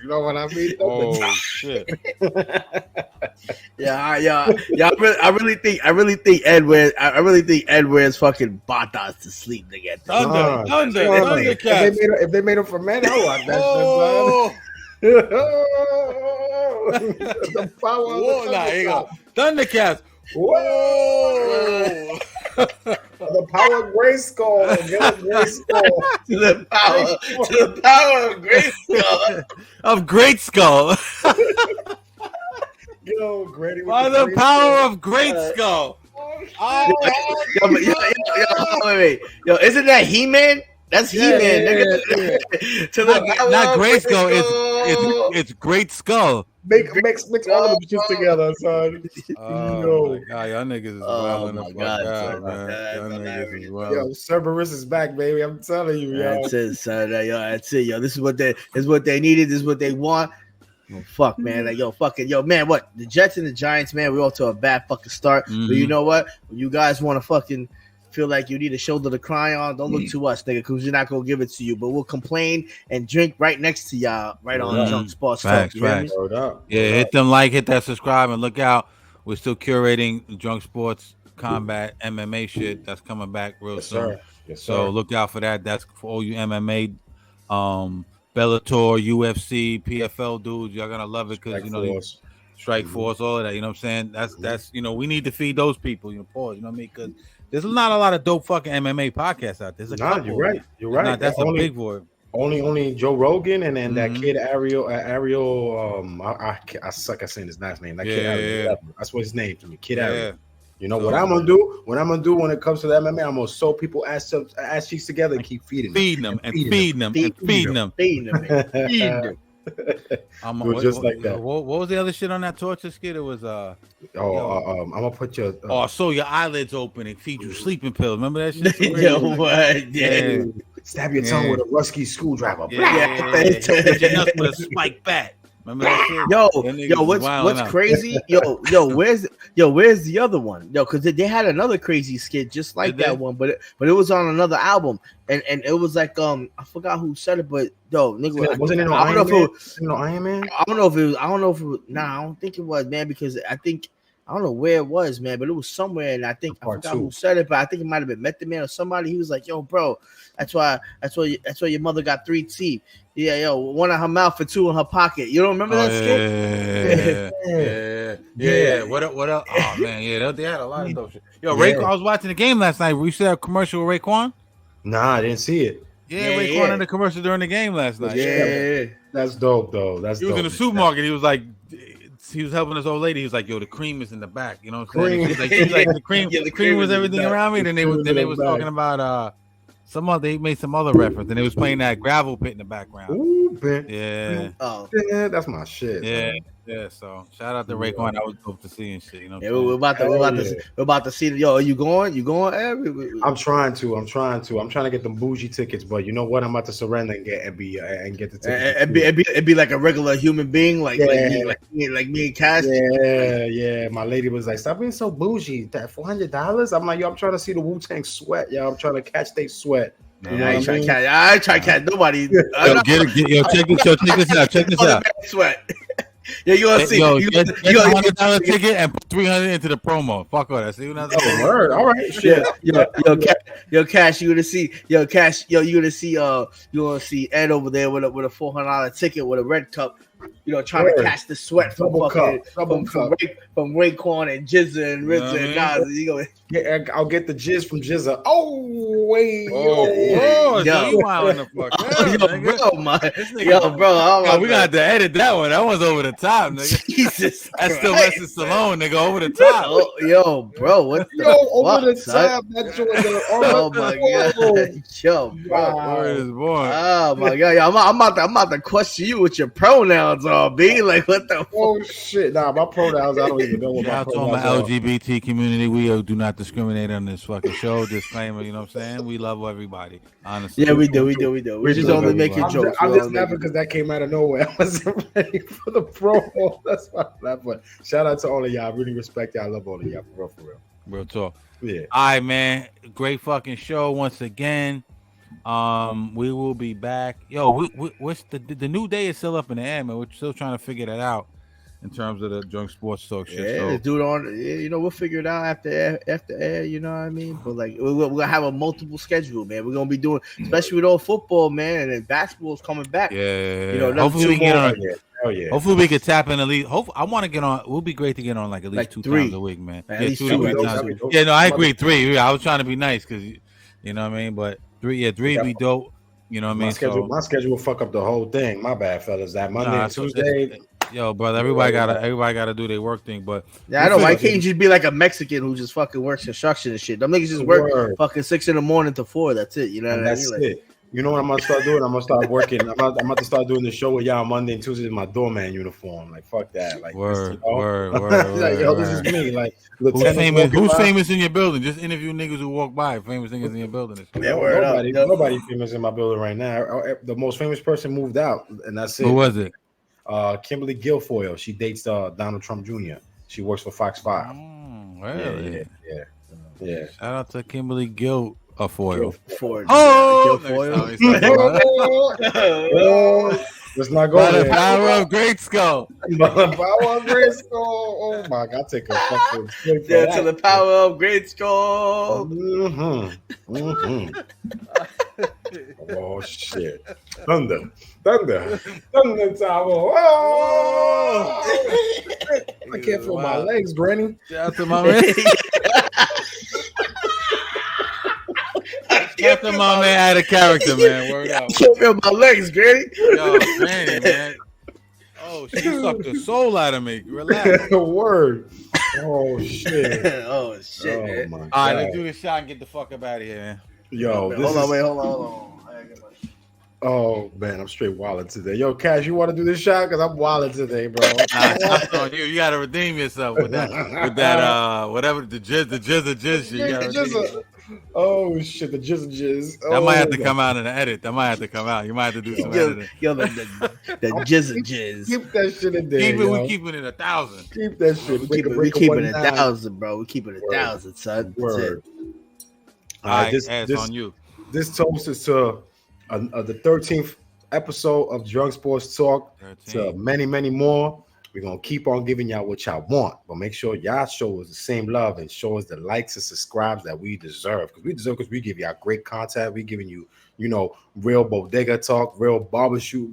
you know what I mean? Oh shit! I really think Ed wears fucking batas to sleep, nigga. Thunder. If they made them for men, I want that. The power of the Thundercats. Whoa! The power of Grayskull. To the power of Grayskull. Of Great Skull. Yo, Grady. By the power of Great Skull. Wait. Yo, isn't that He-Man? That's He-Man, nigga. To the power not Great Skull. It's Great Skull. Mix all of the bitches together, son. Oh my God, y'all niggas is wilding the fuck out, man. Y'all niggas is wild. Yo, Cerberus is back, baby. I'm telling you, yo. That's it, son. That's it, yo. This is what they needed. This is what they want. Oh, fuck, man. Man, what? The Jets and the Giants, man, we're off to a bad fucking start. But you know what? When you guys want to fucking feel like you need a shoulder to cry on, don't look to us, nigga, because we're not gonna give it to you. But we'll complain and drink right next to y'all, right on Drunk Sports Talk. Facts. Hit them hit that subscribe, and look out. We're still curating the Drunk Sports Combat MMA shit that's coming back real soon. Yes, sir. So look out for that. That's for all you MMA, Bellator, UFC, PFL dudes. Y'all gonna love it, because Strike Force, all of that. You know what I'm saying? That's we need to feed those people. Pause. You know what I mean? Because there's not a lot of dope fucking MMA podcasts out there. You're right. You're right. That's a big word. Only Joe Rogan and then that kid Ariel. I suck at saying his last name. That kid Ariel. That's what his name to me. Kid Ariel. What I'm gonna do? What I'm gonna do when it comes to the MMA? I'm gonna sew people ass cheeks together and keep feeding them. Feeding them. Just like that. What was the other shit on that torture skit? It was I'm gonna put your so your eyelids open and feed you sleeping pills. Remember that shit? Yo, what? Yeah. Stab your tongue with a rusty screwdriver. Put your nuts with a spike bat. Remember that shit? Yo, what's crazy? Where's the other one? Yo, because they had another crazy skit just like that one, but it was on another album, and it was like I forgot who said it, but nigga, wasn't it on Iron Man? I don't know if it was. I don't think it was, man, because I don't know where it was, man, but it was somewhere, and I forgot who said it, but I think it might have been Method Man or somebody. He was like, "Yo, bro, that's why your mother got 3 teeth. Yeah, yo, 1 in her mouth and 2 in her pocket. You don't remember that skit? Yeah. What else? Oh man, they had a lot of dope shit. Yo, Raekwon, I was watching the game last night. You see that commercial with Raekwon? Nah, I didn't see it. Yeah, Raekwon in the commercial during the game last night. Yeah. That's dope, though. He was in the supermarket. He was like, he was helping this old lady. He was like, "Yo, the cream is in the back." You know what I'm saying? He was like the cream was everything around me. Then they was talking about They made some other reference, and they was playing that gravel pit in the background. Ooh, Ben. Yeah. Oh, yeah, that's my shit. Yeah. Man. Yeah. So shout out to Raekwon. That was dope to see and shit. You know. Yeah, we're about to see. Yo, are you going? You going? I'm trying to. I'm trying to get them bougie tickets, but you know what? I'm about to surrender and get the tickets. And be like a regular human being, like me and Cash. Yeah. My lady was like, "Stop being so bougie. That $400." I'm like, "Yo, I'm trying to see the Wu-Tang sweat. Yo, I'm trying to catch they sweat." You know I ain't trying to catch nobody. Yo, check this out. Check this out. Sweat. Yeah, you gonna see? You get $100 ticket and put $300 into the promo. Fuck all that. See what I'm saying? Word. All right. Shit. Cash. You gonna see? You gonna see Ed over there with a $400 ticket with a red cup. You know, trying to catch the sweat from Raekwon and Jizza and RZA and Nas. You go. Yeah, I'll get the jizz from Jizza. Oh wait, yo, you wilding the fuck bro, we got to edit that one. That one's over the top, nigga. Jesus, that's Sylvester Stallone, nigga, over the top. Yo, bro, what the over the top? Oh my god, yo, bro. Oh my god, I'm about to question you with your pronouns on, B. Like what the? Oh shit, nah, my pronouns. I don't even know what my pronouns are. LGBT community, we do not discriminate on this fucking show. Disclaimer, you know what I'm saying? We love everybody, honestly. Yeah, we do. We just only making jokes. I'm just laughing because that came out of nowhere. I wasn't ready for the promo. That's why I'm laughing. Shout out to all of y'all. I really respect y'all. I love all of y'all. For real. Real talk. Yeah. All right, man. Great fucking show once again. We will be back. Yo, what's the new day is still up in the air, man. We're still trying to figure that out. In terms of the Drunk Sports Talk shit. Yeah, so. Do it on. You know, we'll figure it out after air. You know what I mean? But like, we're gonna have a multiple schedule, man. We're gonna be doing, especially with all football, man, and then basketball's coming back. Yeah. You know, hopefully we can get on. Yeah. Hopefully we can tap in at least. I want to get on. It would be great to get on like at least 2 times a week, man. At least 2 to 3 times. Yeah, no, I agree. 3. I was trying to be nice because you know what I mean. But 3 would be dope. You know what I mean? My schedule will fuck up the whole thing. My bad, fellas. That Monday and Tuesday. Yo, brother, everybody gotta do their work thing, but yeah, I know. Why can't you just be like a Mexican who just fucking works construction and shit? Them niggas just work fucking 6 a.m. to 4. That's it. You know what I mean? That's it. You know what I'm gonna start doing? I'm gonna start working. I'm about to start doing the show with y'all Monday and Tuesday in my doorman uniform. Like fuck that. Like word. Like yo, this is me. Like who's famous in your building? Just interview niggas who walk by. Famous niggas in your building. Nobody famous in my building right now. The most famous person moved out, and that's it. Who was it? Kimberly Guilfoyle. She dates Donald Trump Jr. She works for Fox 5. Really? Yeah. Shout out to Kimberly Guilfoyle. Let's not go there. The power of Great Skull. Oh my god, take a fucking to the power of Great Skull. Oh shit. Thunder Tower. Oh! I can't feel my legs, Granny. Shout out to my man. Shout out to my man out of character, man. Word up. I can't feel my legs, Granny. Yo, Granny, man. Oh, she sucked the soul out of me. Relax. Word. Oh shit. Oh shit. Man. My God. All right, let's do this shot and get the fuck up out of here, man. Yo, hold on. Oh man, I'm straight wilding today. Yo, Cash, you want to do this shot? Because I'm wilding today, bro. That's on you. You gotta redeem yourself with that whatever the jizz shit. You gotta oh shit, the jizz. That might have to come out in the edit. That might have to come out. You might have to do some editing. Yo, the jizz. Keep that shit in there. We keeping it 1,000. Keep that shit. We keeping it 1,000, bro. We keeping it 1,000, son. Word. All right, this on you. This toast is to the 13th episode of Drunk Sports Talk. 13. To many more. We're going to keep on giving y'all what y'all want. But make sure y'all show us the same love and show us the likes and subscribes that we deserve. Because we give y'all great content. We giving you, real bodega talk, real barbecue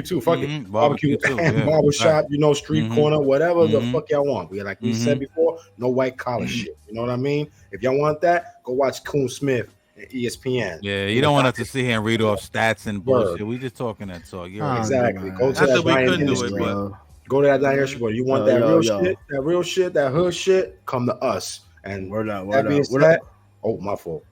too. Fuck it. Barbecue too. Barbershop, street corner, whatever the fuck y'all want. We said before, no white collar shit. You know what I mean? If y'all want that, go watch Coon Smith. ESPN. Yeah, you don't want us to sit here and read off stats and bullshit. We just talking that talk. Exactly. Go to that that Diane industry. Go to that Diane industry. You want that real shit, that hood shit? Come to us. And word out. Oh, my fault.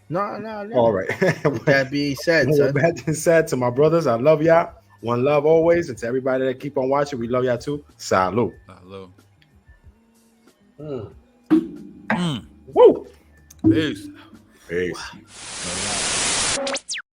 No. All right. With that being said, With son. that being said, to my brothers, I love y'all. One love always. And to everybody that keep on watching, we love y'all too. Salute. Hello. Woo. Peace. Peace.